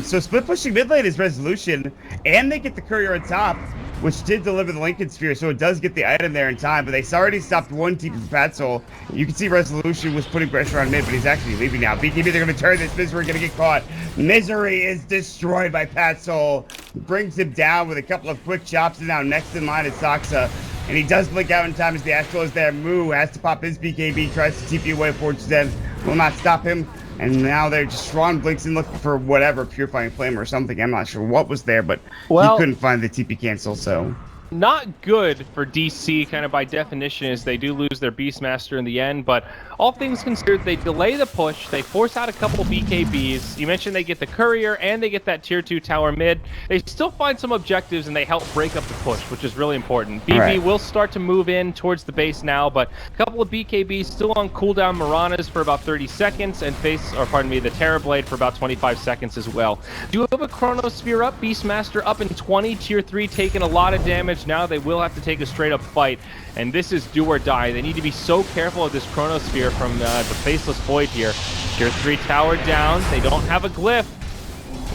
So split pushing mid lane is Resolution, and they get the Courier on top, which did deliver the Lincoln Sphere, so it does get the item there in time, but they already stopped one TP for Patzel. You can see Resolution was putting pressure on mid, but he's actually leaving now. BKB, they're going to turn this. Misery going to get caught. Misery is destroyed by Patzel. Brings him down with a couple of quick chops, and now next in line is Saksa. And he does blink out in time as the Astral is there. Moo has to pop his BKB, tries to TP away Fortune's End. Will not stop him. And now they're just Ron blinks in looking for whatever, Purifying Flame or something. I'm not sure what was there, but he couldn't find the TP cancel, so... not good for DC, kind of by definition, as they do lose their Beastmaster in the end, but all things considered, they delay the push, they force out a couple BKBs. You mentioned they get the Courier, and they get that Tier 2 tower mid. They still find some objectives, and they help break up the push, which is really important. BB will start to move in towards the base now, but a couple of BKBs still on cooldown. Miranas for about 30 seconds, and the Terrorblade for about 25 seconds as well. Do you have a Chronosphere up? Beastmaster up in 20, Tier 3 taking a lot of damage. Now they will have to take a straight-up fight, and this is do or die. They need to be so careful of this Chronosphere from the Faceless Void here. Tier 3 tower down. They don't have a glyph.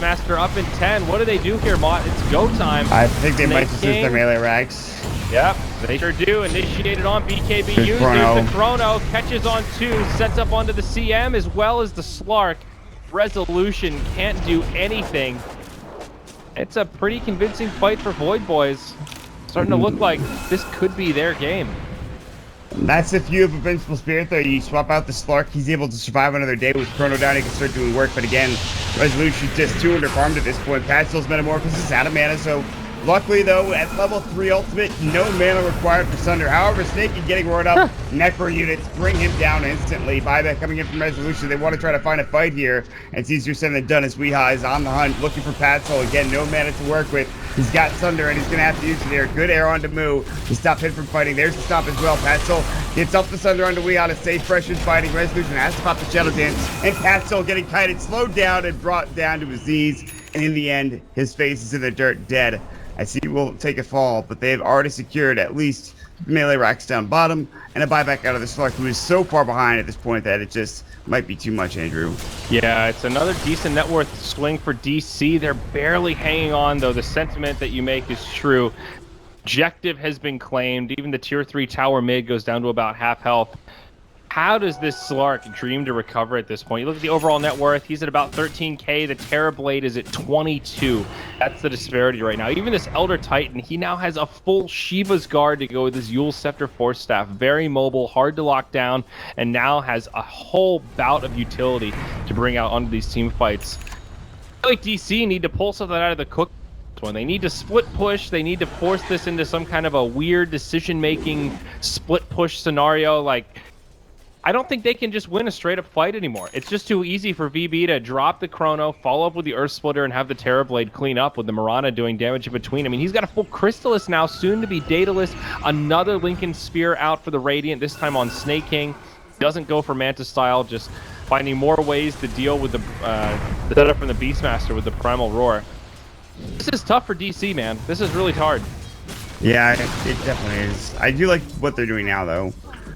Master up in 10. What do they do here, Mott? It's go time. I think they might just use their melee racks. Yep, they sure do. Initiated on BKB users. The Chrono catches on 2, sets up onto the CM as well as the Slark. Resolution can't do anything. It's a pretty convincing fight for Void Boys. Starting to look like this could be their game. That's if you have Invincible Spirit though. You swap out the Slark, he's able to survive another day with Chrono down, he can start doing work, but again, Resolution's just too underfarmed at this point. Patzel's Metamorphosis is out of mana, so luckily though, at level 3 ultimate, no mana required for Sunder. However, Snake is getting roared up. Necro units bring him down instantly. Buyback coming in from Resolution. They want to try to find a fight here. And it's easier said than done as Weeha is on the hunt, looking for Patzel. Again, no mana to work with. He's got Sunder, and he's going to have to use it here. Good air onto Moo to stop him from fighting. There's the stop as well. Patzel gets up the Sunder onto Weeha to stay fresh and fighting. Resolution has to pop the Shadow Dance. And Patzel getting kited, slowed down, and brought down to his knees. And in the end, his face is in the dirt, dead. I see will take a fall, but they've already secured at least melee racks down bottom and a buyback out of the Slark, who is so far behind at this point that it just might be too much, Andrew. Yeah, it's another decent net worth swing for DC. They're barely hanging on, though. The sentiment that you make is true. Objective has been claimed. Even the Tier 3 tower mid goes down to about half health. How does this Slark dream to recover at this point? You look at the overall net worth, he's at about 13k. The Terrorblade is at 22. That's the disparity right now. Even this Elder Titan, he now has a full Shiva's Guard to go with his Yule Scepter Force Staff. Very mobile, hard to lock down, and now has a whole bout of utility to bring out onto these team fights. I feel like DC need to pull something out of the cook. When they need to split push, they need to force this into some kind of a weird decision-making split push scenario. Like, I don't think they can just win a straight-up fight anymore. It's just too easy for VB to drop the Chrono, follow up with the Earth Splitter, and have the Terrorblade clean up with the Mirana doing damage in between. I mean, he's got a full Crystallis now, soon to be Daedalus. Another Lincoln Spear out for the Radiant, this time on Snake King. Doesn't go for Manta style, just finding more ways to deal with the setup from the Beastmaster with the Primal Roar. This is tough for DC, man. This is really hard. Yeah, it definitely is. I do like what they're doing now, though.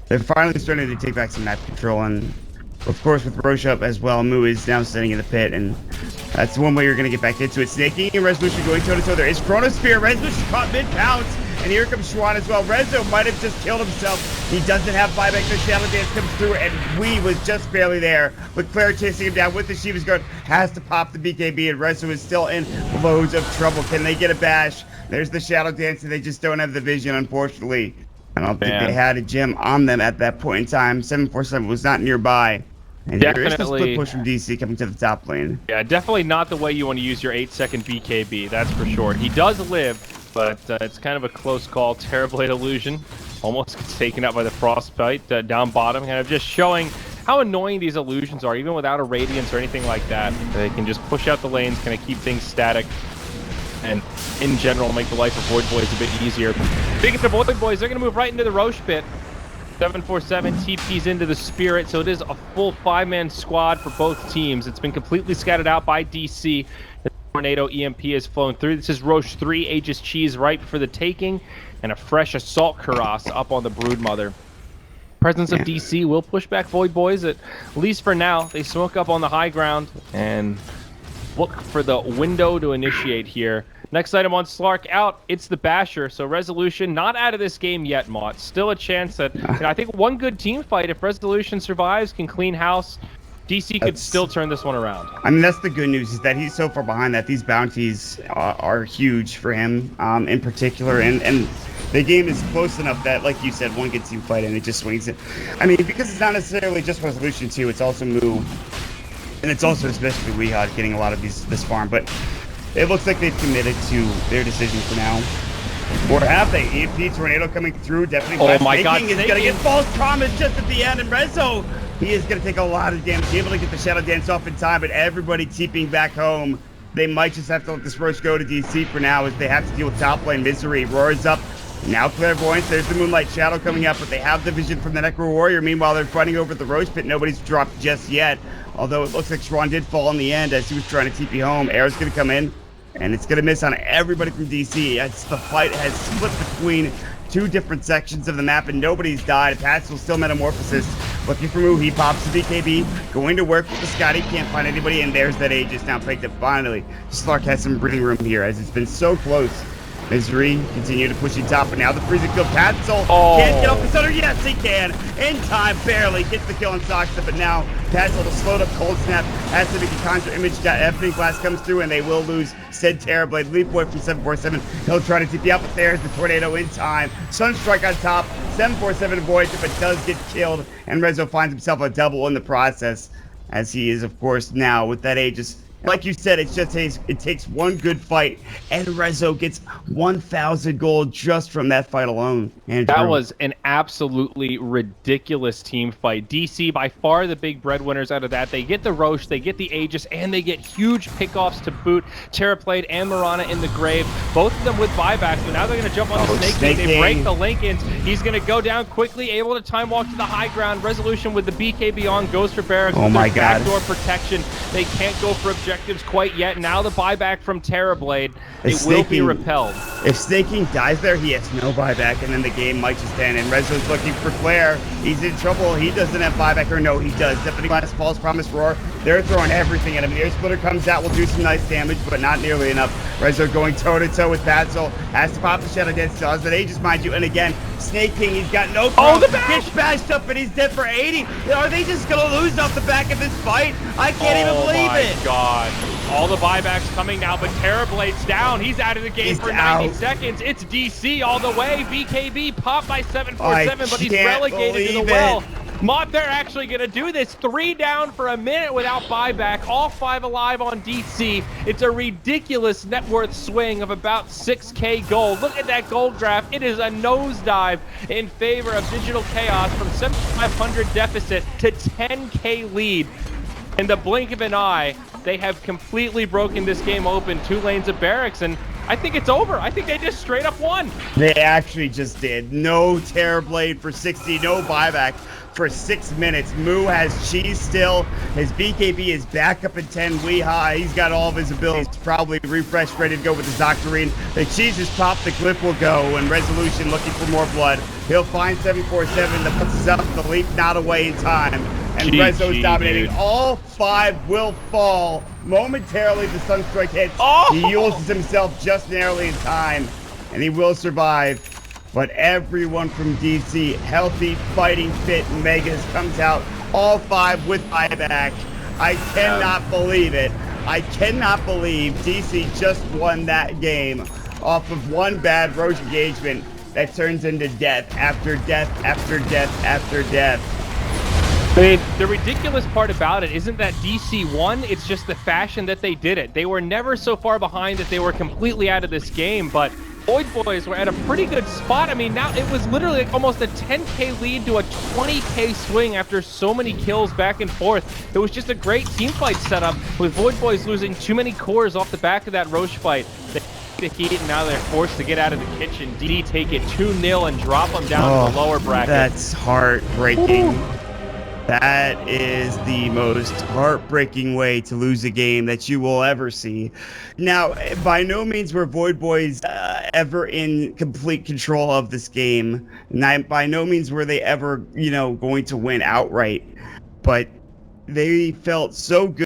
They're finally starting to take back some map control, and of course with Roche up as well, Moo is now sitting in the pit, and that's one way you're going to get back into it. Snaking and Resolution going toe-to-toe. There is Chronosphere. Resolution caught mid-pounce, and here comes Schwan as well. Rezo might have just killed himself. He doesn't have buyback. The Shadow Dance comes through, and Wee was just barely there. But Claire chasing him down with the Shiva's Guard, has to pop the BKB, and Rezo is still in loads of trouble. Can they get a bash? There's the Shadow Dance, and they just don't have the vision, unfortunately. I don't think they had a gem on them at that point in time. 747 was not nearby. And there is the split push from DC coming to the top lane. Yeah, definitely not the way you want to use your 8-second BKB, that's for sure. He does live, but it's kind of a close call. Terrorblade Illusion almost gets taken out by the Frostbite down bottom, kind of just showing how annoying these illusions are, even without a Radiance or anything like that. They can just push out the lanes, kind of keep things static, and in general make the life of Void Boys a bit easier. Speaking of Void Boys, they're going to move right into the Roche pit. 747 TPs into the Spirit, so it is a full 5-man squad for both teams. It's been completely scattered out by DC. The Tornado EMP has flown through. This is Roche 3, Aegis Cheese ripe for the taking, and a fresh Assault Cuirass up on the Broodmother. Presence of DC will push back Void Boys, at least for now. They smoke up on the high ground and look for the window to initiate here. Next item on Slark out, it's the Basher. So Resolution not out of this game yet, Mott. Still a chance that, I think one good team fight, if Resolution survives, can clean house, DC could still turn this one around. I mean, that's the good news, is that he's so far behind that these bounties are huge for him in particular. And the game is close enough that, like you said, one good team fight and it just swings it. I mean, because it's not necessarily just Resolution 2, it's also Moo. And it's also especially Weeha getting a lot of this farm. But it looks like they've committed to their decision for now. Or have they? EMP tornado coming through, definitely. Oh my God, is gonna get false promise just at the end, and Rezo, he is gonna take a lot of damage, able to get the Shadow Dance off in time, but everybody TPing back home. They might just have to let this Roche go to DC for now, as they have to deal with top lane misery. Roars up, now Clairvoyance, there's the Moonlight Shadow coming up, but they have the vision from the Necro Warrior. Meanwhile, they're fighting over the Roche pit. Nobody's dropped just yet, although it looks like Shran did fall in the end as he was trying to TP home. Air's gonna come in, and it's going to miss on everybody from DC. The fight has split between two different sections of the map, and nobody's died. Pat's still Metamorphosis. Looking for Moo, he pops the BKB. Going to work with the Scotty, can't find anybody, and there's that Aegis now picked up finally. Slark has some breathing room here, as it's been so close. Misery continue to push top, but now the freezing kill. Patzel can't get off the center. Yes, he can. In time, barely gets the kill on Soxa, but now Patzel, the slowed up Cold Snap, has to make a conjure image. Evening Blast comes through, and they will lose said Terrorblade. Leap Boy from 747. He'll try to TP out, but there's the Tornado in time. Sunstrike on top. 747 avoids it, but does get killed, and Rezo finds himself a double in the process, as he is, of course, now with that Aegis. Like you said, it takes one good fight, and Rezo gets 1,000 gold just from that fight alone. Andrew. That was an absolutely ridiculous team fight. DC, by far the big breadwinners out of that. They get the Roche, they get the Aegis, and they get huge pickoffs to boot. Terraplade and Mirana in the grave, both of them with buybacks, but now they're going to jump on the Snake King. They break the Lincolns. He's going to go down quickly, able to time walk to the high ground. Resolution with the BKB on, goes for Barracks with their backdoor protection. They can't go for objectives quite yet. Now the buyback from Terrorblade, it will be repelled. If Snaking dies there, he has no buyback, and then the game might just end. And Rezo's looking for Flare. He's in trouble. He doesn't have buyback, or no, he does. Definitely last false promise roar. They're throwing everything at him. The Air Splitter comes out, will do some nice damage, but not nearly enough. Rezo going toe-to-toe with Patzel. Has to pop the Shadow Dance. Still has that Aegis, mind you. And again, Snake King, he's got no Oh, the bash! Gets bashed up, and he's dead for 80. Are they just going to lose off the back of this fight? I can't even believe it. Oh my God. All the buybacks coming now, but Terrorblade's down. He's out of the game for 90 seconds. It's DC all the way. BKB popped by 747, but he's relegated to the well. Mob, they're actually going to do this. 3 down for a minute without buyback. All 5 alive on DC. It's a ridiculous net worth swing of about 6K gold. Look at that gold graph. It is a nosedive in favor of Digital Chaos from 7,500 deficit to 10K lead. In the blink of an eye, they have completely broken this game open. 2 lanes of Barracks, and I think it's over. I think they just straight up won. They actually just did. No Terrorblade for 60, no buyback for 6 minutes. Moo has cheese still. His BKB is back up at 10 Weeha. He's got all of his abilities probably refreshed, ready to go with his Octarine. The cheese is popped, the Glyph will go, and Resolution looking for more blood. He'll find 747, the puts is up, the leap not away in time. And Rezo's dominating. Dude. All 5 will fall momentarily. The Sunstrike hits. He uses himself just narrowly in time, and he will survive. But everyone from DC, healthy, fighting fit Megas, comes out. All 5 with buyback. I cannot believe it. I cannot believe DC just won that game off of one bad Roche engagement that turns into death after death after death after death. I mean, the ridiculous part about it isn't that DC won, it's just the fashion that they did it. They were never so far behind that they were completely out of this game, but Void Boys were at a pretty good spot. I mean, now it was literally like almost a 10K lead to a 20K swing after so many kills back and forth. It was just a great team fight setup with Void Boys losing too many cores off the back of that Roche fight. They the heat, and now they're forced to get out of the kitchen. D take it 2-0 and drop them down to the lower bracket. That's heartbreaking. Ooh. That is the most heartbreaking way to lose a game that you will ever see. Now, by no means were Void Boys ever in complete control of this game. And by no means were they ever, going to win outright. But they felt so good.